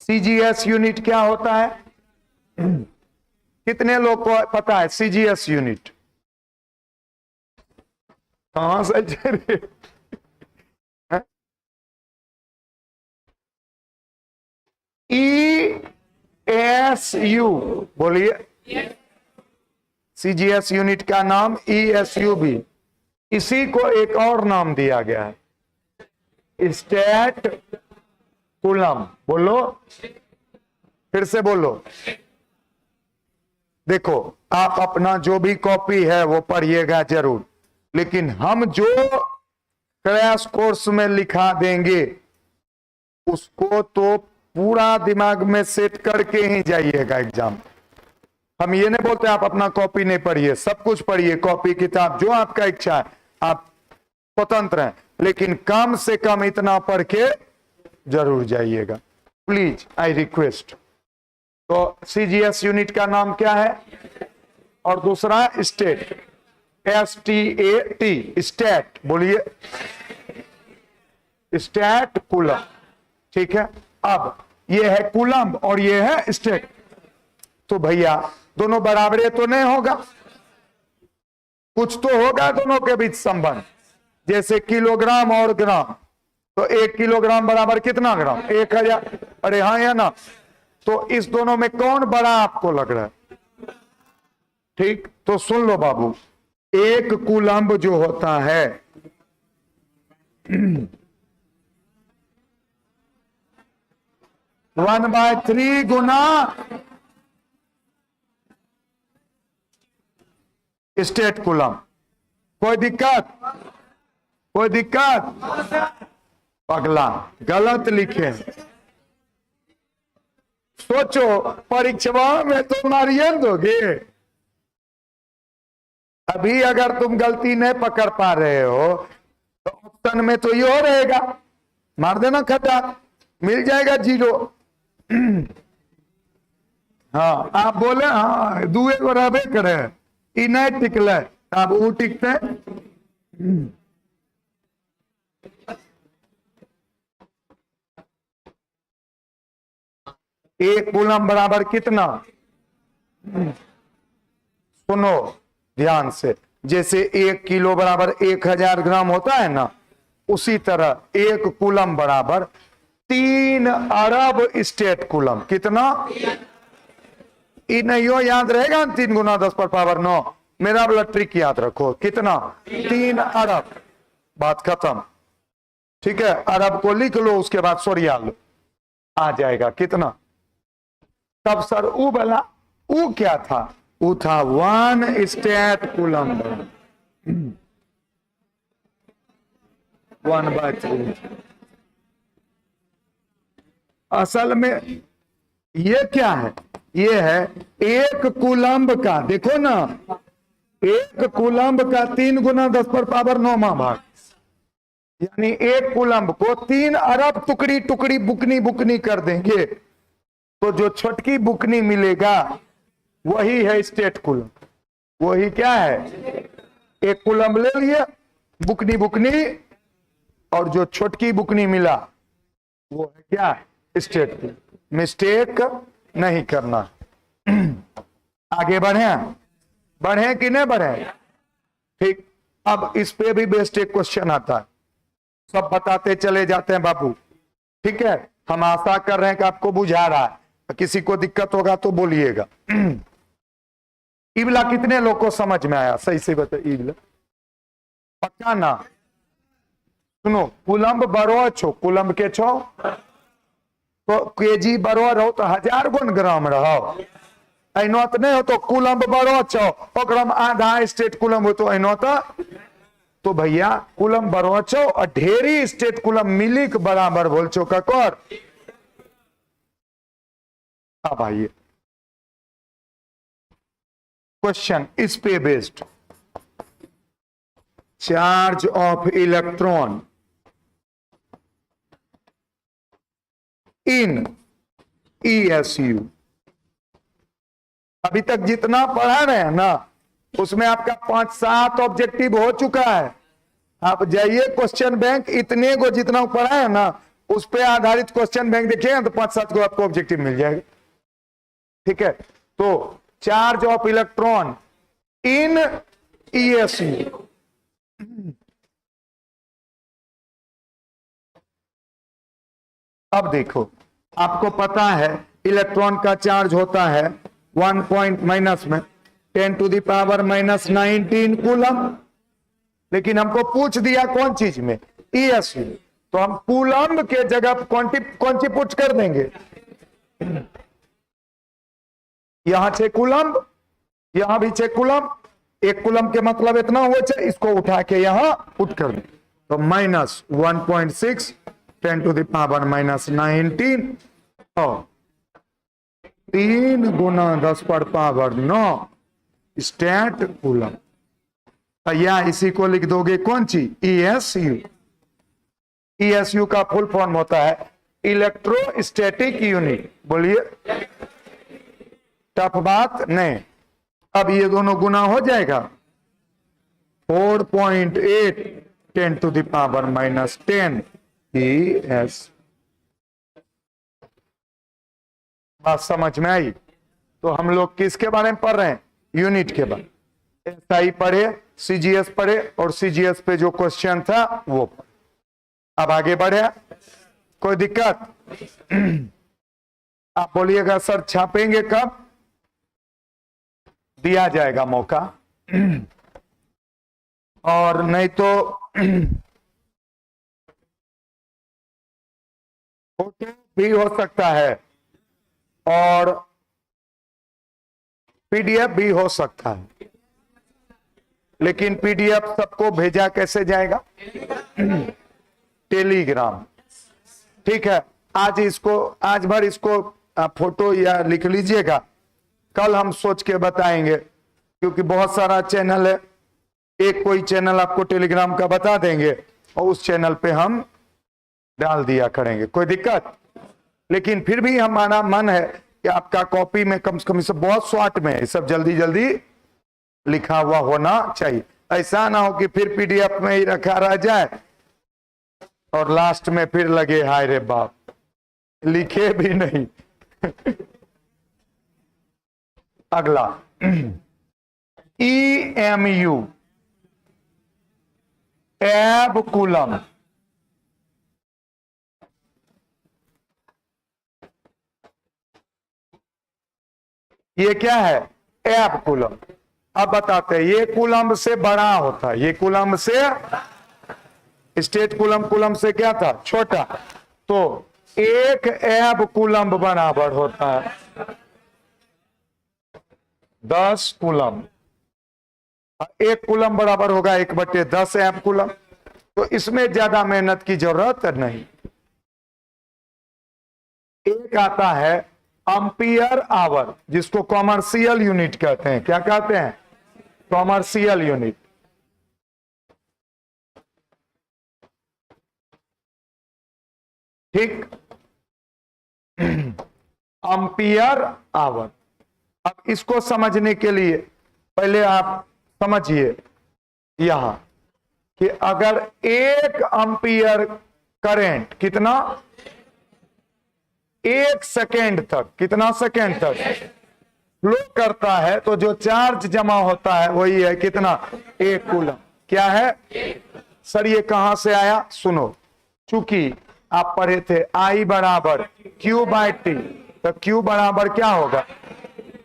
सीजीएस यूनिट क्या होता है? कितने लोग को पता है सीजीएस यूनिट? कहां से रे? ESU बोलिए। सीजीएस यूनिट का नाम ESU भी, इसी को एक और नाम दिया गया है, स्टेट कूलम। बोलो, फिर से बोलो। देखो, आप अपना जो भी कॉपी है वो पढ़िएगा जरूर, लेकिन हम जो क्रैश कोर्स में लिखा देंगे उसको तो पूरा दिमाग में सेट करके ही जाइएगा एग्जाम। हम ये नहीं बोलते आप अपना कॉपी नहीं पढ़िए, सब कुछ पढ़िए, कॉपी किताब जो आपका इच्छा है, आप स्वतंत्र हैं, लेकिन कम से कम इतना पढ़ के जरूर जाइएगा, प्लीज, आई रिक्वेस्ट। तो सीजीएस यूनिट का नाम क्या है? और दूसरा स्टेट, STAT, स्टेट। बोलिए, स्टेट कूलम। ठीक है, अब ये है कूलम और ये है स्टेट। तो भैया दोनों बराबरे तो नहीं होगा, कुछ तो होगा दोनों के बीच संबंध। जैसे किलोग्राम और ग्राम, तो 1 किलोग्राम बराबर कितना ग्राम? 1000। अरे हाँ या ना? तो इस दोनों में कौन बड़ा आपको लग रहा है? ठीक, तो सुन लो बाबू, 1 कूलम्ब जो होता है 1/3 गुना स्टेट कूलम। कोई दिक्कत? कोई दिक्कत? अगला गलत लिखे। सोचो, परीक्षा में तो मारिए दोगे। अभी अगर तुम गलती नहीं पकड़ पा रहे हो तो ऑप्शन में तो ये हो रहेगा, मार देना खटा, मिल जाएगा 0। हाँ, आप बोले हाँ दुए को रहबे करे, ई नहीं टिकले, अब वो टिकते। एक कूलम बराबर कितना? सुनो ध्यान से, जैसे 1 किलो बराबर 1000 ग्राम होता है ना, उसी तरह 1 कूलम बराबर 3 अरब स्टेट कूलम। कितना? नहीं हो याद रहेगा, 3 गुना 10 पर पावर 9। मेरा वाला ट्रिक याद रखो, कितना? 3 अरब। बात खत्म। ठीक है, अरब को लिख लो, उसके बाद सोरिया लो, आ जाएगा कितना। तब सर ऊ वाला, ऊ क्या था? ऊ था 1 स्टेट कूलम, 1/3। असल में ये क्या है? ये है 1 कूलम्ब का, देखो ना, 1 कूलम्ब का 3 गुना 10 पर पावर 9वां भाग, यानी 1 कूलम्ब को 3 अरब टुकड़ी टुकड़ी बुकनी बुकनी कर देंगे तो जो छोटकी बुकनी मिलेगा वही है स्टेट कूलम। वही क्या है? 1 कूलम्ब ले लिए, बुकनी बुकनी, और जो छोटकी बुकनी मिला वो है क्या है? State coulomb. मिस्टेक नहीं करना। आगे बढ़े, बढ़े कि नहीं बढ़े? ठीक, अब इस पे भी बेस्ट एक क्वेश्चन आता है, सब बताते चले जाते हैं बाबू। ठीक है, हम आशा कर रहे हैं कि आपको बुझा रहा है, किसी को दिक्कत होगा तो बोलिएगा। इबला कितने लोग को समझ में आया? सही से बताइए। इबला पक्का ना? सुनो, कूलम्ब बरो छो, कूलम्ब के छो तो केजी बरो रहो तो 1000 गुण ग्राम रहो, ऐनो तो नहीं हो तो कूलम्ब बरो छो, ओकरम आधा स्टेट कूलम्ब हो तो ऐनो तो भैया कूलम्ब बरो छो और ढेरी स्टेट कूलम्ब मिली के बराबर बोल छो ककर। अब आइए, क्वेश्चन इस पे based, charge of electron in ESU। अभी तक जितना पढ़ा रहे हैं ना, उसमें आपका 5-7 ऑब्जेक्टिव हो चुका है। आप जाइए क्वेश्चन बैंक, इतने को जितना पढ़ा है ना, उस पे आधारित क्वेश्चन बैंक देखिएगा तो 5-7 को आपको ऑब्जेक्टिव मिल जाएगा। ठीक है, तो charge of electron in ESU। अब देखो, आपको पता है इलेक्ट्रॉन का चार्ज होता है 1 पॉइंट माइनस में 10⁻⁻19 कूलम, लेकिन हमको पूछ दिया कौन चीज में, ESU, तो हम कूलम के जगह कौन सी पुट कर देंगे, यहां 6 कूलम, यहां भी 6 कूलम, 1 कूलम के मतलब इतना हुआ, इसको उठा के यहां पुट कर दें, तो -1.6 10⁻⁻19 और 3 × 10⁻9 स्टैट कूलम, या इसी को लिख दोगे कौन सी, ESU। ESU का फुल फॉर्म होता है इलेक्ट्रोस्टैटिक यूनिट। बोलिए, टफ बात नहीं। अब ये दोनों गुना हो जाएगा, 4.8 10⁻⁻10 ES। बात समझ में आई? तो हम लोग किसके बारे में पढ़ रहे हैं, यूनिट के बारे में। SI पढ़े, CGS पढ़े, और CGS पे जो क्वेश्चन था वो। अब आगे बढ़े, कोई दिक्कत? आप बोलिएगा सर छापेंगे कब? दिया जाएगा मौका, और नहीं तो फोटो भी हो सकता है और PDF भी हो सकता है, लेकिन PDF सबको भेजा कैसे जाएगा, टेलीग्राम। ठीक है, आज भर इसको फोटो या लिख लीजिएगा, कल हम सोच के बताएंगे, क्योंकि बहुत सारा चैनल है, एक कोई चैनल आपको टेलीग्राम का बता देंगे और उस चैनल पे हम डाल दिया करेंगे, कोई दिक्कत? लेकिन फिर भी हमारा मन है कि आपका कॉपी में कम से कम सब बहुत शॉर्ट में सब जल्दी जल्दी लिखा हुआ होना चाहिए। ऐसा ना हो कि फिर PDF में ही रखा रह जाए और लास्ट में फिर लगे हाय रे बाप, लिखे भी नहीं। अगला EMU, एब कूलम। ये क्या है, एब कूलम। अब बताते हैं, ये कूलम से बड़ा होता है, ये कूलम से, स्टेट कूलम से क्या था, छोटा। तो 1 एब कूलम बराबर होता है 10 कूलम। 1 कूलम बराबर होगा 1/10 एब कूलम। तो इसमें ज्यादा मेहनत की जरूरत नहीं। एक आता है एम्पियर आवर, जिसको कॉमर्शियल यूनिट कहते हैं। क्या कहते हैं, कॉमर्शियल यूनिट। ठीक, एम्पियर आवर। अब इसको समझने के लिए पहले आप समझिए यहां कि अगर 1 एम्पियर करंट कितना, 1 सेकेंड तक, कितना सेकेंड तक फ्लो करता है, तो जो चार्ज जमा होता है वही है कितना, 1 कूलम। क्या है सर, ये कहां से आया? सुनो, चूंकि आप पढ़े थे I बराबर Q/T, तो Q बराबर क्या होगा,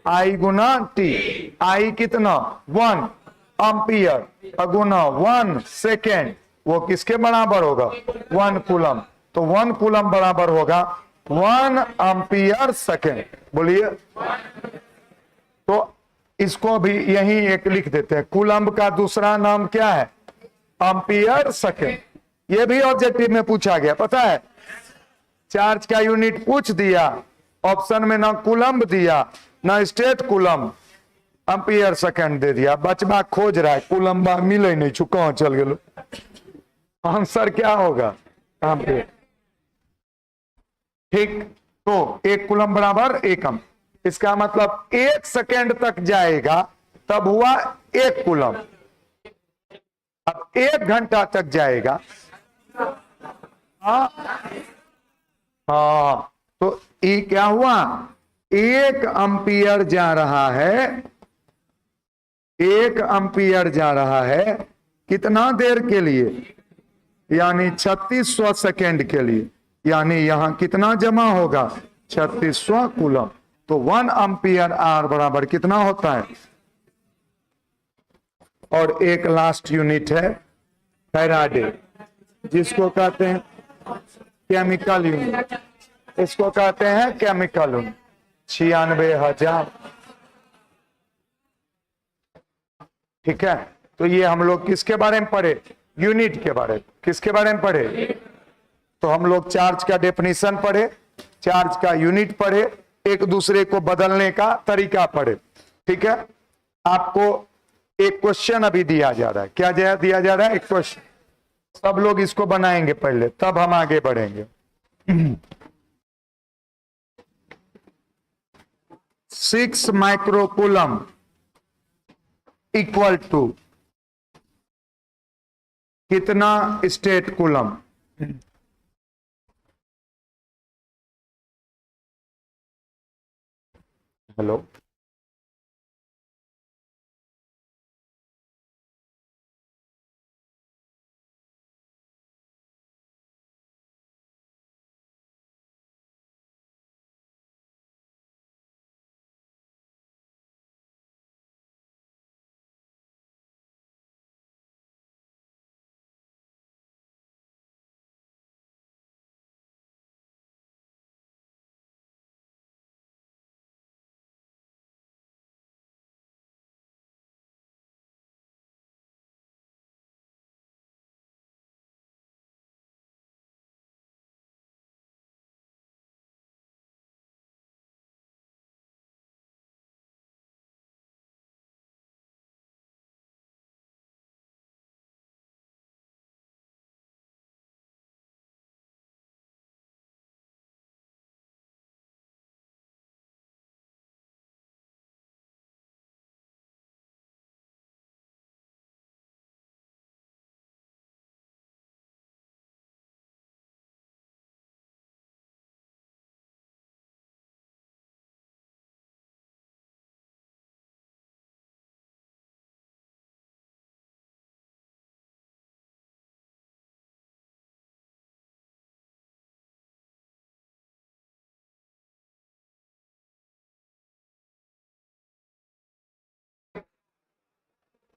I गुना T। I कितना, 1 एम्पियर गुना 1 सेकेंड, वो किसके बराबर होगा, 1 कूलम। तो 1 कूलम बराबर होगा 1 एम्पियर सेकेंड। बोलिए, तो इसको भी यही एक लिख देते हैं, कूलम का दूसरा नाम क्या है, एम्पियर सेकेंड। ये भी ऑब्जेक्टिव में पूछा गया, पता है। चार्ज का यूनिट पूछ दिया, ऑप्शन में ना कूलम दिया ना स्टेट कूलम, एम्पियर सेकंड दे दिया, बचबा खोज रहा है, कूलम्बा मिले नहीं छु, कहाँ चल गए, आंसर क्या होगा? एम्पियर। ठीक, तो 1 कूलम बराबर 1 एम्पियर, इसका मतलब 1 सेकंड तक जाएगा तब हुआ 1 कूलम। अब 1 घंटा तक जाएगा, हाँ हाँ, तो ये क्या हुआ? 1 एम्पियर जा रहा है, 1 एम्पियर जा रहा है, कितना देर के लिए? यानी 3600 सेकेंड के लिए, यानी यहां कितना जमा होगा? 3600 कूलम। तो 1 एम्पियर आर बराबर कितना होता है? और एक लास्ट यूनिट है फैराडे, जिसको कहते हैं केमिकल यूनिट, इसको कहते हैं केमिकल यूनिट। 96,000। ठीक है, तो ये हम लोग किसके बारे में पढ़े? यूनिट के बारे में। किसके बारे में पढ़े? तो हम लोग चार्ज का डेफिनेशन पढ़े, चार्ज का यूनिट पढ़े, एक दूसरे को बदलने का तरीका पढ़े। ठीक है, आपको एक क्वेश्चन अभी दिया जा रहा है। क्या दिया जा रहा है? एक क्वेश्चन। सब लोग इसको बनाएंगे पहले, तब हम आगे बढ़ेंगे। 6 माइक्रोकूलम इक्वल टू कितना स्टेट कूलम? हेलो,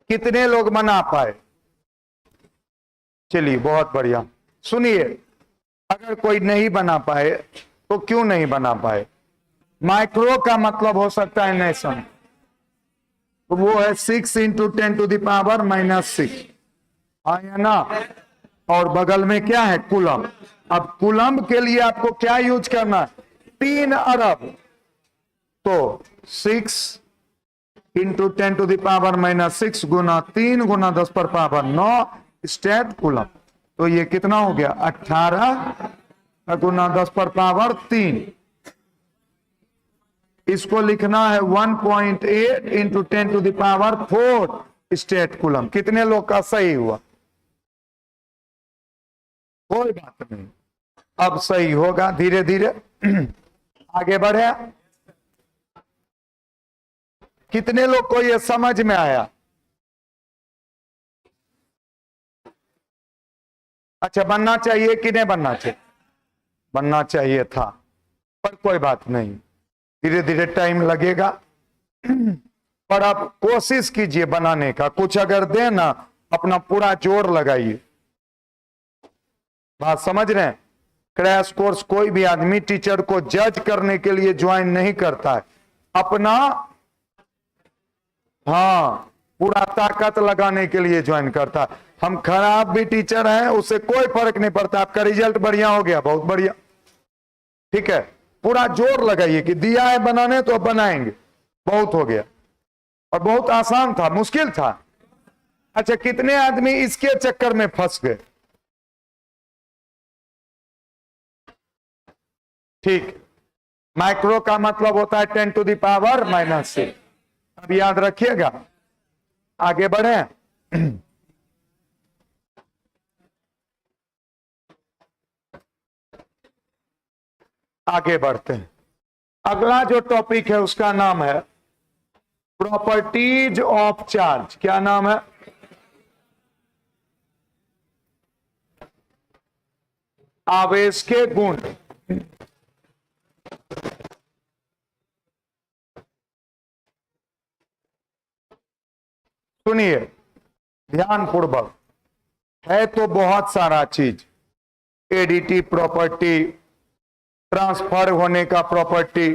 कितने लोग बना पाए? चलिए, बहुत बढ़िया। सुनिए, अगर कोई नहीं बना पाए तो क्यों नहीं बना पाए? माइक्रो का मतलब हो सकता है नेशन, तो वो है 6 × 10⁻⁻⁶, आया ना? और बगल में क्या है? कूलम। अब कूलम के लिए आपको क्या यूज करना है? 3 अरब। तो 6 × 10⁻⁻⁶ गुना 3 गुना 10⁻⁹ स्टेट कूलम। तो ये कितना हो गया? 18 गुना 10⁻3। इसको लिखना है 1.8 × 10⁴ स्टेट कूलम। कितने लोग का सही हुआ? कोई बात नहीं, अब सही होगा धीरे धीरे। आगे बढ़े। कितने लोग को ये समझ में आया? अच्छा, बनना चाहिए कि नहीं बनना चाहिए? बनना चाहिए था, पर कोई बात नहीं, धीरे धीरे टाइम लगेगा। पर आप कोशिश कीजिए बनाने का, कुछ अगर दे ना, अपना पूरा जोर लगाइए। बात समझ रहे हैं? क्रैश कोर्स कोई भी आदमी टीचर को जज करने के लिए ज्वाइन नहीं करता है, अपना हाँ पूरा ताकत लगाने के लिए ज्वाइन करता है। हम खराब भी टीचर हैं, उससे कोई फर्क नहीं पड़ता, आपका रिजल्ट बढ़िया हो गया, बहुत बढ़िया। ठीक है, पूरा जोर लगाइए कि दिया है बनाने तो अब बनाएंगे, बहुत हो गया। और बहुत आसान था, मुश्किल था। अच्छा, कितने आदमी इसके चक्कर में फंस गए? ठीक, माइक्रो का मतलब होता है 10⁻⁻⁶। अब याद रखिएगा, आगे बढ़े। आगे बढ़ते हैं। अगला जो टॉपिक है उसका नाम है प्रॉपर्टीज ऑफ चार्ज। क्या नाम है? आवेश के गुण। सुनिए ध्यान पूर्वक, है तो बहुत सारा चीज, एडीटी प्रॉपर्टी, ट्रांसफर होने का प्रॉपर्टी।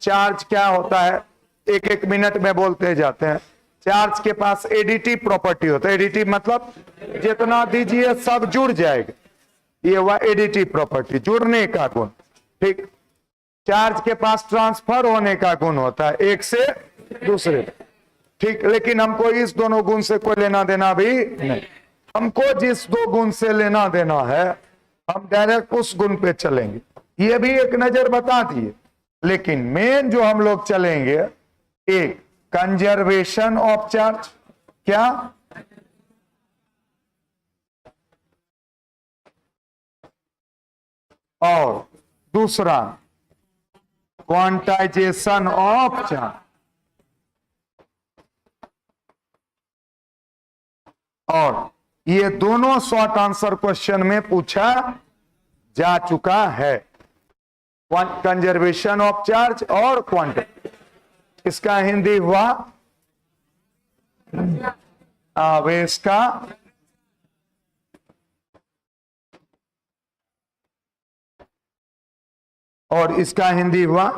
चार्ज क्या होता है, एक एक मिनट में बोलते जाते हैं। चार्ज के पास एडीटी प्रॉपर्टी होता है। एडीटी मतलब जितना दीजिए सब जुड़ जाएगा, ये हुआ एडीटी प्रॉपर्टी, जुड़ने का गुण। ठीक, चार्ज के पास ट्रांसफर होने का गुण होता है, एक से दूसरे। ठीक, लेकिन हमको इस दोनों गुण से कोई लेना देना भी नहीं। हमको जिस दो गुण से लेना देना है, हम डायरेक्ट उस गुण पे चलेंगे। ये भी एक नजर बता दिए, लेकिन मेन जो हम लोग चलेंगे, एक कंजर्वेशन ऑफ चार्ज। क्या? और दूसरा क्वांटाइजेशन ऑफ चार्ज। और ये दोनों शॉर्ट आंसर क्वेश्चन में पूछा जा चुका है, कंजर्वेशन ऑफ चार्ज और क्वांटम। इसका हिंदी हुआ आवेश का और इसका हिंदी हुआ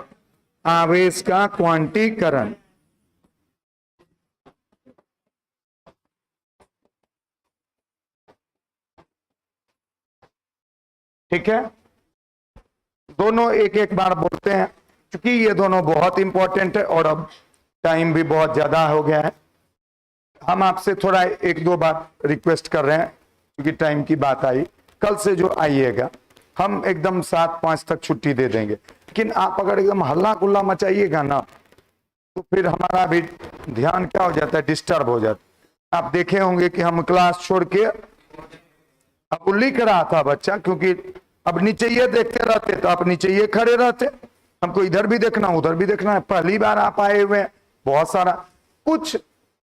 आवेश का क्वांटीकरण। ठीक है, दोनों एक एक बार बोलते हैं, क्योंकि ये दोनों बहुत इंपॉर्टेंट है और अब टाइम भी बहुत ज्यादा हो गया है। हम आपसे थोड़ा एक दो बार रिक्वेस्ट कर रहे हैं, क्योंकि टाइम की बात आई। कल से जो आइएगा, हम एकदम 7-5 तक छुट्टी दे देंगे, लेकिन आप अगर एकदम हल्ला गुल्ला मचाइएगा ना, तो फिर हमारा भी ध्यान क्या हो जाता है, डिस्टर्ब हो जाता है। आप देखे होंगे कि हम क्लास छोड़ के अब लिख रहा था बच्चा, क्योंकि अब नीचे ये देखते रहते तो आप नीचे ये खड़े रहते, हमको इधर भी देखना उधर भी देखना है। पहली बार आप आए हुए हैं, बहुत सारा कुछ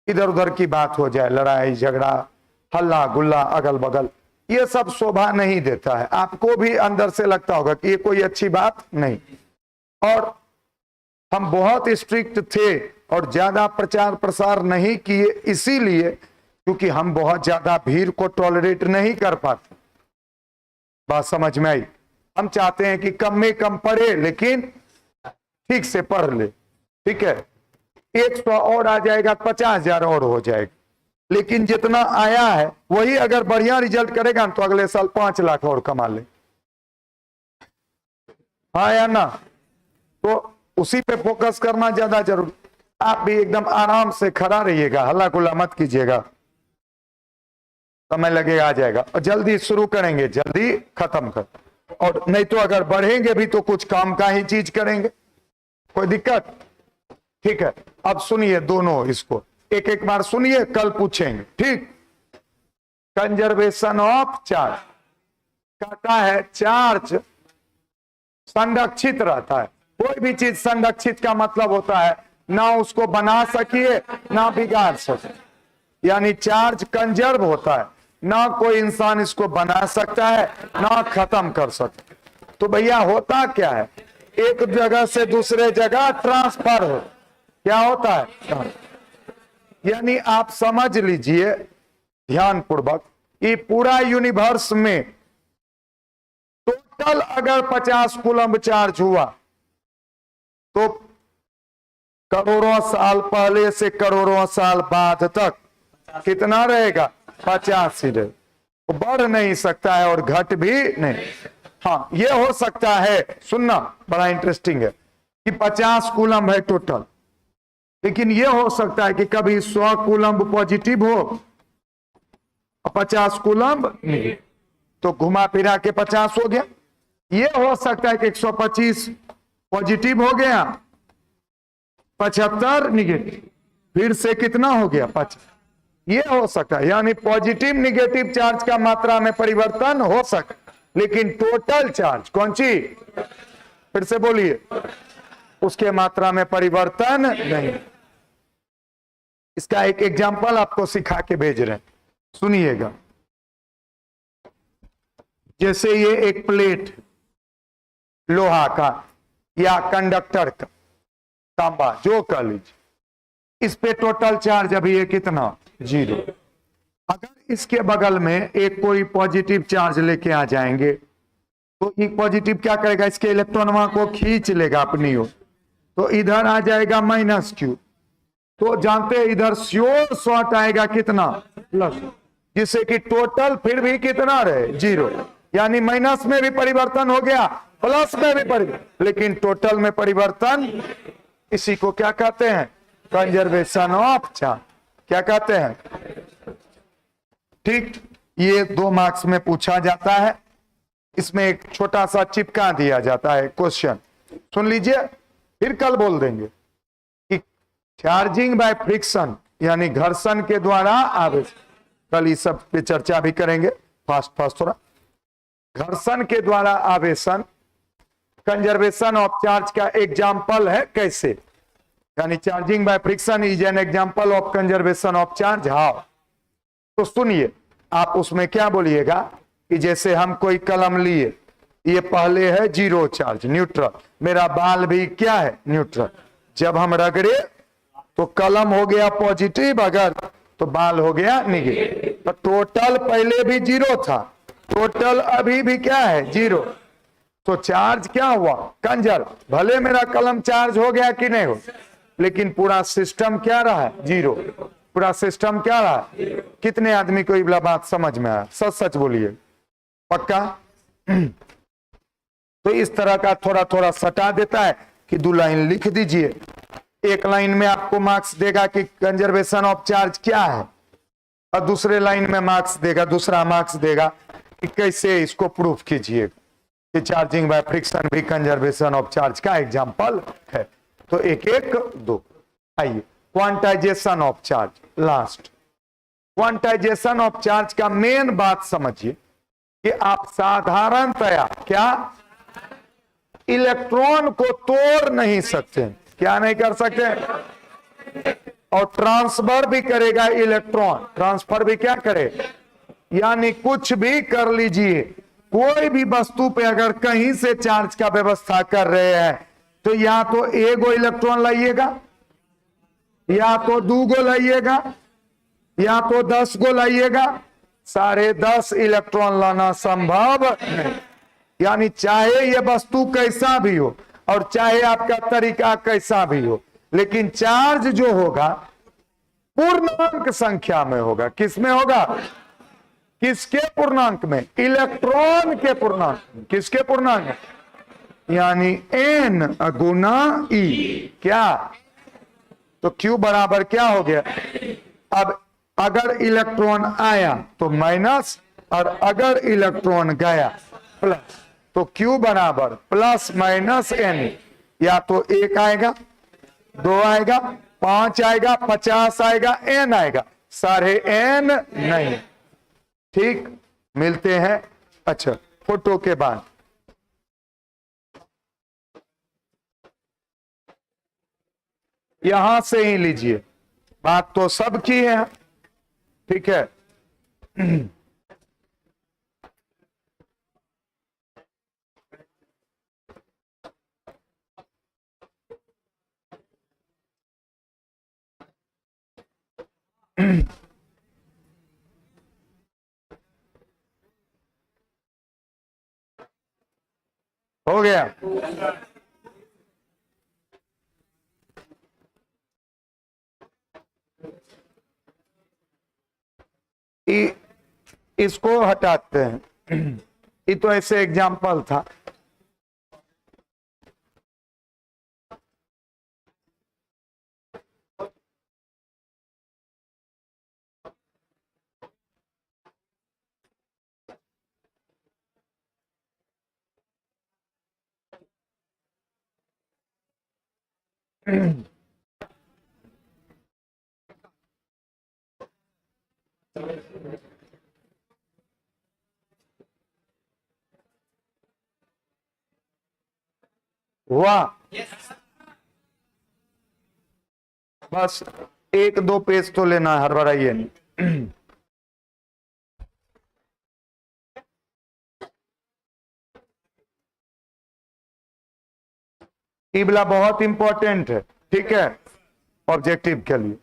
इधर उधर की बात हो जाए, लड़ाई झगड़ा, हल्ला गुल्ला, अगल बगल, ये सब शोभा नहीं देता है। आपको भी अंदर से लगता होगा कि ये कोई अच्छी बात नहीं। और हम बहुत स्ट्रिक्ट थे और ज्यादा प्रचार प्रसार नहीं किए, इसीलिए क्योंकि हम बहुत ज्यादा भीड़ को टॉलरेट नहीं कर पाते। बात समझ में आई? हम चाहते हैं कि कम में कम पढ़े, लेकिन ठीक से पढ़ ले। ठीक है, 100 और आ जाएगा, 50,000 और हो जाएगा, लेकिन जितना आया है वही अगर बढ़िया रिजल्ट करेगा तो अगले साल 5 लाख और कमा ले। हाँ या ना? तो उसी पे फोकस करना ज्यादा जरूरी। आप भी एकदम आराम से खड़ा रहिएगा, हल्ला गुल्ला मत कीजिएगा, समय लगेगा, आ जाएगा। और जल्दी शुरू करेंगे, जल्दी खत्म कर। और नहीं तो अगर बढ़ेंगे भी तो कुछ काम का ही चीज करेंगे, कोई दिक्कत? ठीक है, अब सुनिए दोनों, इसको एक एक बार सुनिए, कल पूछेंगे। ठीक, कंजर्वेशन ऑफ चार्ज कहता है चार्ज संरक्षित रहता है। कोई भी चीज संरक्षित का मतलब होता है ना उसको बना सकिए ना बिगाड़ सके, यानी चार्ज कंजर्व होता है, ना कोई इंसान इसको बना सकता है ना खत्म कर सकता। तो भैया होता क्या है, एक जगह से दूसरे जगह ट्रांसफर हो, क्या होता है, यानी आप समझ लीजिए ध्यान पूर्वक, ये पूरा यूनिवर्स में टोटल अगर 50 कूलम्ब चार्ज हुआ तो करोड़ों साल पहले से करोड़ों साल बाद तक कितना रहेगा, 50 ही रहेगा। तो बढ़ नहीं सकता है और घट भी नहीं। हाँ, ये हो सकता है, सुनना बड़ा इंटरेस्टिंग है, कि 50 कूलम्ब है टोटल, लेकिन यह हो सकता है कि कभी 100 कूलम्ब पॉजिटिव हो और 50 कूलम्ब नेगेटिव, तो घुमा फिरा के 50 हो गया। यह हो सकता है कि 125 पॉजिटिव हो गया, 75 निगेटिव, फिर से कितना हो गया 50। यह हो सकता है, यानी पॉजिटिव निगेटिव चार्ज का मात्रा में परिवर्तन हो सकता है, लेकिन टोटल चार्ज कौन सी, फिर से बोलिए, उसके मात्रा में परिवर्तन नहीं। इसका एक एग्जांपल आपको सिखा के भेज रहे हैं, सुनिएगा। जैसे ये एक प्लेट लोहा का या कंडक्टर का, तांबा जो कह लीजिए, इस पे टोटल चार्ज अभी है कितना, 0। अगर इसके बगल में एक कोई पॉजिटिव चार्ज लेके आ जाएंगे तो एक पॉजिटिव क्या करेगा, इसके इलेक्ट्रॉन को खींच लेगा अपनी ओर, तो इधर आ जाएगा -q, तो जानते हैं इधर श्योर शॉर्ट आएगा कितना, प्लस, जिससे कि टोटल फिर भी कितना रहे, 0। यानी माइनस में भी परिवर्तन हो गया, प्लस में भी परिवर्तन, लेकिन टोटल में परिवर्तन। इसी को क्या कहते हैं, कंजर्वेशन ऑफ चार्ज। क्या कहते हैं, ठीक। ये 2 मार्क्स में पूछा जाता है। इसमें एक छोटा सा चिपका दिया जाता है क्वेश्चन, सुन लीजिए, फिर कल बोल देंगे कि चार्जिंग बाय फ्रिक्शन यानी घर्षण के द्वारा आवेश, कल इस सब पे चर्चा भी करेंगे, फास्ट थोड़ा। घर्षण के द्वारा आवेशन कंजर्वेशन ऑफ चार्ज का एग्जाम्पल है, कैसे, यानी charging by friction is an example of conservation of charge, how. तो सुनिए, आप उसमें क्या बोलिएगा कि जैसे हम कोई कलम लिए, ये पहले है 0 चार्ज, न्यूट्रल, मेरा बाल भी क्या है, न्यूट्रल। जब हम रगड़े तो कलम हो गया पॉजिटिव, अगर तो बाल हो गया निगेटिव। तो टोटल पहले भी 0 था, टोटल अभी भी क्या है, 0। तो चार्ज क्या हुआ, कंजर्व। भले मेरा कलम चार्ज हो गया कि नहीं हो, लेकिन पूरा सिस्टम क्या रहा, 0। पूरा सिस्टम क्या रहा। कितने आदमी को ये बात समझ में आया, सच सच बोलिए, पक्का। तो इस तरह का थोड़ा थोड़ा सटा देता है कि 2 लाइन लिख दीजिए, एक लाइन में आपको मार्क्स देगा कि कंजर्वेशन ऑफ चार्ज क्या है, और दूसरे लाइन में मार्क्स देगा, दूसरा मार्क्स देगा कि कैसे इसको प्रूफ कीजिए कि चार्जिंग बाय फ्रिक्शन भी कंजर्वेशन ऑफ चार्ज का एग्जांपल है। तो एक एक 2। आइए, quantization of charge, last. Quantization of charge का मेन बात समझिए कि आप साधारणतया क्या, इलेक्ट्रॉन को तोड़ नहीं सकते, क्या नहीं कर सकते, और ट्रांसफर भी करेगा इलेक्ट्रॉन, ट्रांसफर भी क्या करे, यानी कुछ भी कर लीजिए, कोई भी वस्तु पे अगर कहीं से चार्ज का व्यवस्था कर रहे हैं तो या तो 1 इलेक्ट्रॉन लाइएगा, या तो 2 लाइएगा, या तो 10 लाइएगा, सारे 10 इलेक्ट्रॉन लाना संभव नहीं। यानी चाहे यह वस्तु कैसा भी हो और चाहे आपका तरीका कैसा भी हो, लेकिन चार्ज जो होगा पूर्णांक संख्या में होगा। किस में होगा, किसके पूर्णांक में, इलेक्ट्रॉन के पूर्णांक में। किसके पूर्णांक, यानी n गुना e, क्या, तो Q बराबर क्या हो गया। अब अगर इलेक्ट्रॉन आया तो माइनस, और अगर इलेक्ट्रॉन गया प्लस, तो Q बराबर प्लस माइनस n, या तो 1 आएगा, 2 आएगा, 5 आएगा, 50 आएगा, n आएगा, सारे n नहीं। ठीक, मिलते हैं अच्छा फोटो के बाद। यहां से ही लीजिए, बात तो सबकी है, ठीक है। हो गया। इसको हटाते हैं, ये तो ऐसे एग्जाम्पल था। हुआ? बस एक दो पेज तो लेना, हड़बड़ाइए नहीं। ईबला बहुत इंपॉर्टेंट है, ठीक है, ऑब्जेक्टिव के लिए।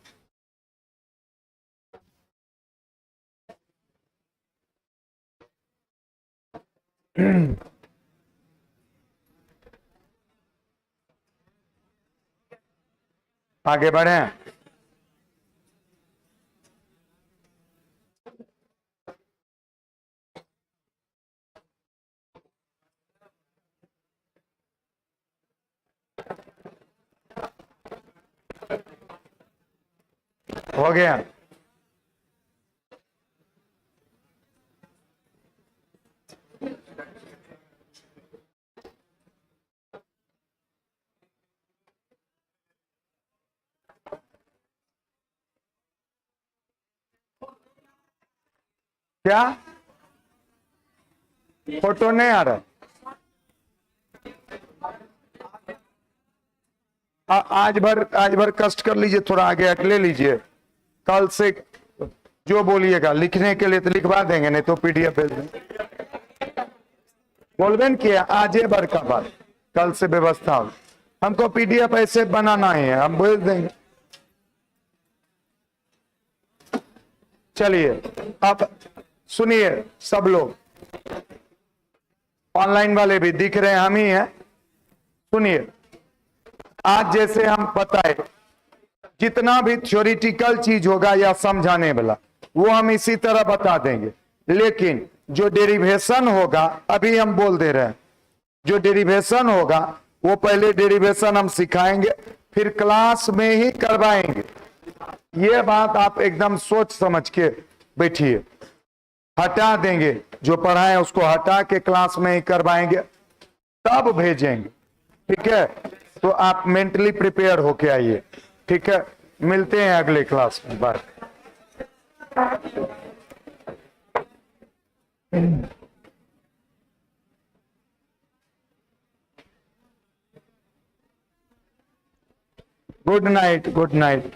आगे बढ़े। हो गया? क्या फोटो नहीं आ रहा? आज भर कष्ट कर लीजिए, थोड़ा आगे हट ले लीजिए। कल से जो बोलिएगा लिखने के लिए तो लिखवा देंगे, नहीं तो पीडीएफ भेज देंगे। बोलबेन किया आज भर का बात, कल से व्यवस्था हो। हमको पीडीएफ ऐसे बनाना ही है, हम भेज देंगे। चलिए अब सुनिए सब लोग, ऑनलाइन वाले भी दिख रहे हैं, हम ही हैं। सुनिए, आज जैसे हम बताए जितना भी थ्योरिटिकल चीज होगा या समझाने वाला वो हम इसी तरह बता देंगे, लेकिन जो डेरिवेशन होगा अभी हम बोल दे रहे हैं, जो डेरिवेशन होगा वो पहले डेरिवेशन हम सिखाएंगे, फिर क्लास में ही करवाएंगे। ये बात आप एकदम सोच समझ के बैठिए। हटा देंगे जो पढ़ाए उसको, हटा के क्लास में ही करवाएंगे, तब भेजेंगे, ठीक है? तो आप मेंटली प्रिपेयर होके आइए, ठीक है? मिलते हैं अगले क्लास में, bye. Good night, good night.